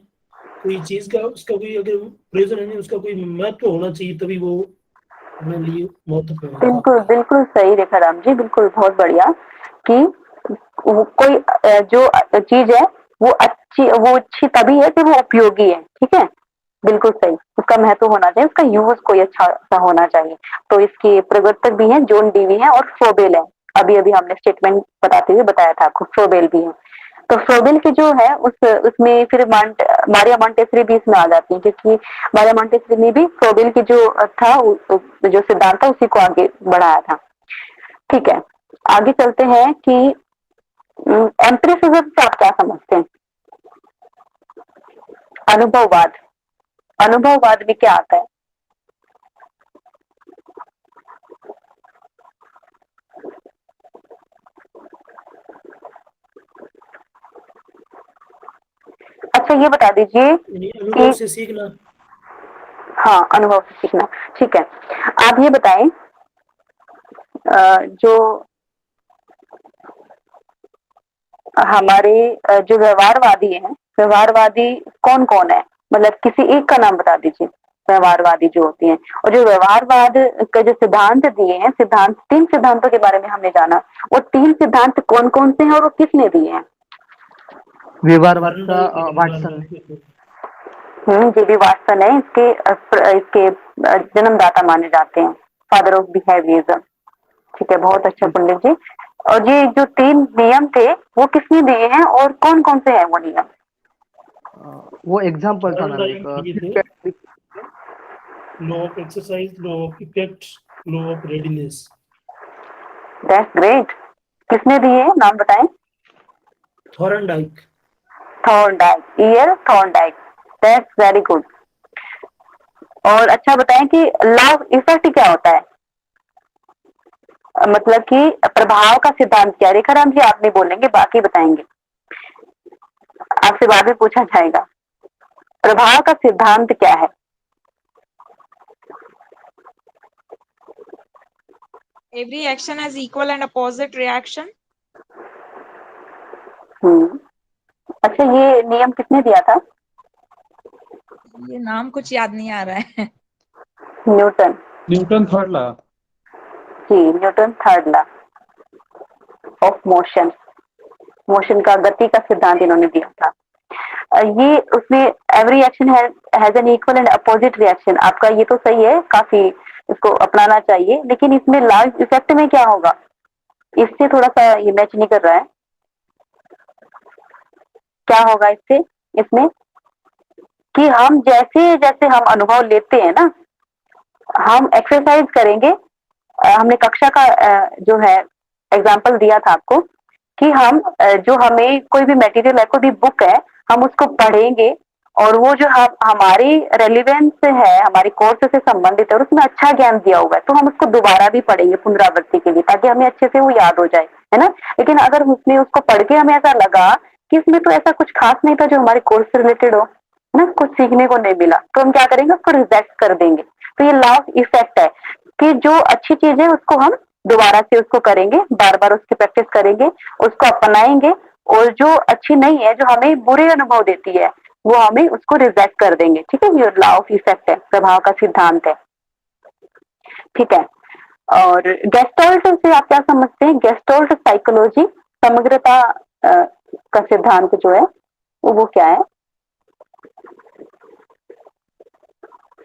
कोई चीज का उसका कोई अगर प्रयोजन है नहीं, उसका कोई महत्व होना चाहिए, तभी वो हमारे लिए महत्वपूर्ण होता बिल्कुल बिल्कुल सही रेखा राम जी, बिल्कुल, बहुत बढ़िया। कि कोई जो चीज है वो अच्छी तभी है कि वो उपयोगी है। ठीक है, बिल्कुल सही, उसका महत्व होना चाहिए, उसका यूज कोई अच्छा सा होना चाहिए। तो इसके प्रवर्तक भी हैं, जॉन डीवी है और फ्रोबेल है। अभी अभी हमने स्टेटमेंट बताते हुए बताया था आपको, फ्रोबेल भी है। तो फ्रोबेल की जो है उसमें फिर मारिया मॉन्टेसरी भी इसमें आ जाती है, क्योंकि मारिया मॉन्टेसरी ने भी फ्रोबेल की जो था जो सिद्धांत था उसी को आगे बढ़ाया था। ठीक है, आगे चलते हैं कि एम्पिरिसिज्म से आप क्या समझते हैं? अनुभववाद, अनुभववाद में क्या आता है? अच्छा, ये बता दीजिए है, अनुभव से सीखना। हाँ, अनुभव से सीखना। ठीक है, आप ये बताएं जो हमारे जो व्यवहारवादी हैं, व्यवहारवादी कौन कौन है, मतलब किसी एक का नाम बता दीजिए व्यवहारवादी जो होती हैं। और जो व्यवहारवाद का जो सिद्धांत दिए हैं, सिद्धांत 3 सिद्धांतों के बारे में हमने जाना, वो 3 सिद्धांत कौन कौन से हैं और वो किसने दिए हैं? व्यवहारवाद का वाटसन ने। J.B. वाटसन है इसके जन्मदाता माने जाते हैं, फादर ऑफ बिहेवियरिज्म। ठीक है, बहुत अच्छा पंडित जी। और ये जो 3 नियम थे वो किसने दिए हैं और कौन कौन से हैं वो नियम? वो एग्जाम्पल था ma'am, law of exercise, law of effect, law of readiness. That's great. किसने दिए हैं, नाम बताएं? Thorndike. Thorndike, EL Thorndike. That's very good. और अच्छा बताएं कि लॉ ऑफ इफेक्ट क्या होता है, मतलब कि प्रभाव का सिद्धांत क्या है? रेखाराम जी आप नहीं बोलेंगे, बाकी बताएंगे, आपसे बाद में पूछा जाएगा। प्रभाव का सिद्धांत क्या है? Every action has equal and opposite reaction. अच्छा, ये नियम किसने दिया था? ये नाम कुछ याद नहीं आ रहा है। न्यूटन। Newton third law. जी, Newton third law of motion, motion का, गति का सिद्धांत इन्होंने दिया था। ये उसमें every action has an equal and opposite reaction, आपका ये तो सही है, काफी इसको अपनाना चाहिए, लेकिन इसमें लार्ज इफेक्ट में क्या होगा, इससे थोड़ा सा ये मैच नहीं कर रहा है। क्या होगा इससे, इसमें कि हम जैसे जैसे हम अनुभव लेते हैं ना, हम एक्सरसाइज करेंगे। हमने कक्षा का जो है एग्जाम्पल दिया था आपको कि हम जो हमें कोई भी मटेरियल है, कोई भी बुक है, हम उसको पढ़ेंगे और वो जो हमारी रेलिवेंस है, हमारी कोर्स से संबंधित है और उसमें अच्छा ज्ञान दिया हुआ है, तो हम उसको दोबारा भी पढ़ेंगे पुनरावृत्ति के लिए, ताकि हमें अच्छे से वो याद हो जाए, है ना। लेकिन अगर उसमें उसको पढ़ के हमें ऐसा लगा कि इसमें तो ऐसा कुछ खास नहीं था जो हमारे कोर्स से रिलेटेड हो, है ना, कुछ सीखने को नहीं मिला, तो हम क्या करेंगे, उसको रिजेक्ट कर देंगे। तो ये लॉ ऑफ इफेक्ट है कि जो अच्छी चीज है उसको हम दोबारा से उसको करेंगे, बार बार उसकी प्रैक्टिस करेंगे, उसको अपनाएंगे, और जो अच्छी नहीं है, जो हमें बुरे अनुभव देती है, वो हमें उसको रिजेक्ट कर देंगे। ठीक है, ये लॉ ऑफ इफेक्ट है, प्रभाव का सिद्धांत है। ठीक है, और गेस्टोल्ट से आप क्या समझते हैं? गेस्टोल्ट साइकोलॉजी, समग्रता का सिद्धांत जो है वो क्या है?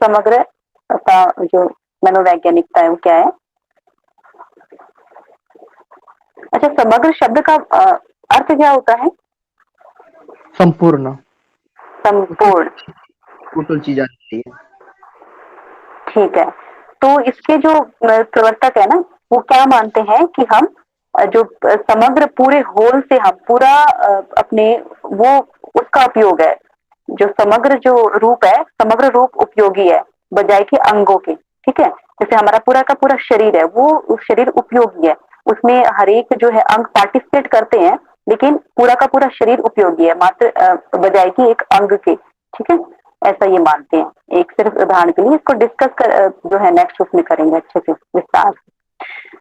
समग्रता जो मनोवैज्ञानिकता है वो क्या है? अच्छा, समग्र शब्द का अर्थ क्या होता है? संपूर्ण, संपूर्ण, टोटल चीज आती है। ठीक है, तो इसके जो प्रवर्तक है ना, वो क्या मानते हैं कि हम जो समग्र पूरे होल से हम पूरा अपने वो उसका उपयोग है, जो समग्र जो रूप है, समग्र रूप उपयोगी है बजाय के अंगों के। ठीक है, जैसे हमारा पूरा का पूरा शरीर है, वो शरीर उपयोगी है, उसमें हर एक जो है अंग पार्टिसिपेट करते हैं, लेकिन पूरा का पूरा शरीर उपयोगी है मात्र बजाय की एक अंग के। ठीक है, ऐसा ये मानते हैं। एक सिर्फ उदाहरण के लिए इसको डिस्कस कर जो है नेक्स्ट उसमें करेंगे अच्छे से विस्तार से।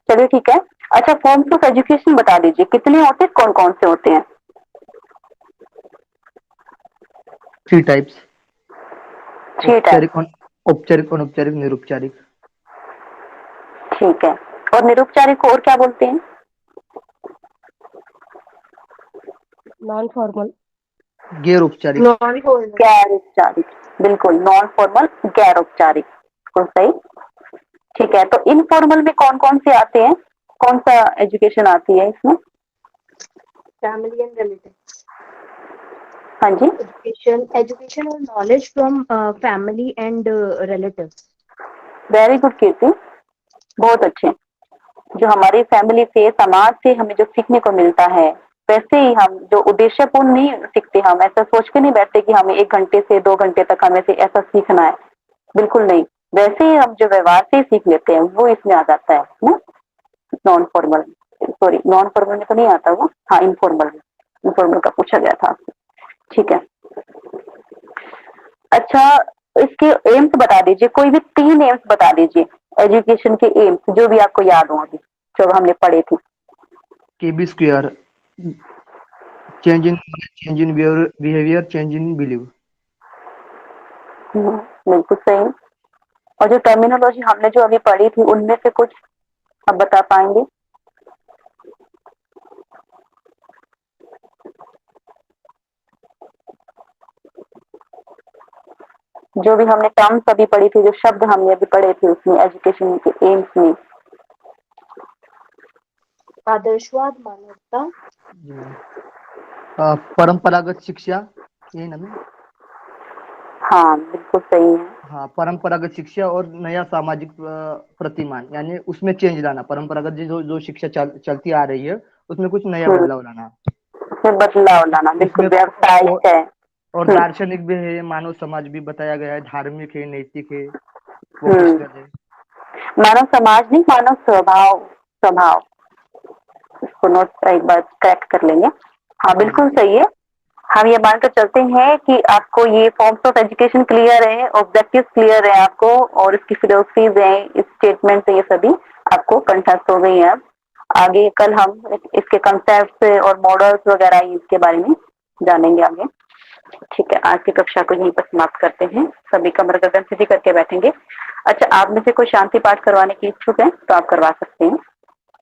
चलिए ठीक है। अच्छा, फॉर्म्स ऑफ एजुकेशन बता दीजिए, कितने होते हैं, कौन कौन से होते हैं? 3 टाइप्स, 3 टाइप। औपचारिक, अनौपचारिक, निरुपचारिक। ठीक है, और निरुपचारिक को और क्या बोलते हैं? नॉन फॉर्मल, गैर औपचारिक। गैर औपचारिक, बिल्कुल, नॉन फॉर्मल, गैर औपचारिक, बिल्कुल सही। ठीक है, तो इनफॉर्मल में कौन कौन से आते हैं, कौन सा एजुकेशन आती है इसमें? Family and relative. हाँ जी, एजुकेशन और knowledge from family and relatives. Very good Kirti, बहुत अच्छे। जो हमारी फैमिली से, समाज से हमें जो सीखने को मिलता है, वैसे ही हम जो उद्देश्यपूर्ण नहीं सीखते, हम ऐसा सोच के नहीं बैठते कि हमें 1 घंटे से 2 घंटे तक हमें से ऐसा सीखना है, बिल्कुल नहीं। वैसे ही हम जो व्यवहार से सीख लेते हैं वो इसमें आ जाता है ना। Non formal, sorry non formal में तो नहीं आता वो, हाँ इनफॉर्मल, इनफॉर्मल का पूछा गया था आपसे। ठीक है, अच्छा, इसके एम्स बता दीजिए, कोई भी 3 एम्स बता दीजिए एजुकेशन के एम्स, जो भी आपको याद हो अभी। जो हमने पढ़े थे। KB square, change in behaviour, change in believe. बिल्कुल सही। और जो टर्मिनोलॉजी हमने जो अभी पढ़ी थी उनमें से कुछ आप बता पाएंगे? जो भी हमने टर्म्स अभी पढ़ी थी, जो शब्द हमने अभी पढ़े थे उसमें, एजुकेशन के एम्स में। आदर्शवाद, मानवता, जी मैम। परंपरागत शिक्षा, यही ना मैम? हाँ बिल्कुल सही है। हाँ, परंपरागत शिक्षा और नया सामाजिक प्रतिमान, यानी उसमें चेंज लाना। परंपरागत जो जो शिक्षा चलती आ रही है उसमें कुछ नया बदलाव लाना। उसमें बदलाव लाना, बिल्कुल उसमें व्यावसायिक है। और दार्शनिक भी है, मानव समाज भी बताया गया है, धार्मिक है, नैतिक है, वोकेशनल है। मानव समाज नहीं, मानव स्वभाव, स्वभाव, इसको नोट एक बार करेक्ट कर लेंगे। हाँ बिल्कुल सही है। हम ये मानकर चलते हैं कि आपको ये फॉर्म्स ऑफ एजुकेशन क्लियर है, ऑब्जेक्टिव क्लियर है आपको, और इसकी फिलोसफीज है, इस स्टेटमेंट ये सभी आपको कंठस्थ हो गई है। अब आगे कल हम इसके कंसेप्ट और मॉडल्स वगैरह इसके बारे में जानेंगे आगे। ठीक है, आज की कक्षा को यहीं पर समाप्त करते हैं। सभी कमर गर्दन सीधी करके बैठेंगे। अच्छा, आप में से कोई शांति पाठ करवाने की इच्छुक है तो आप करवा सकते हैं।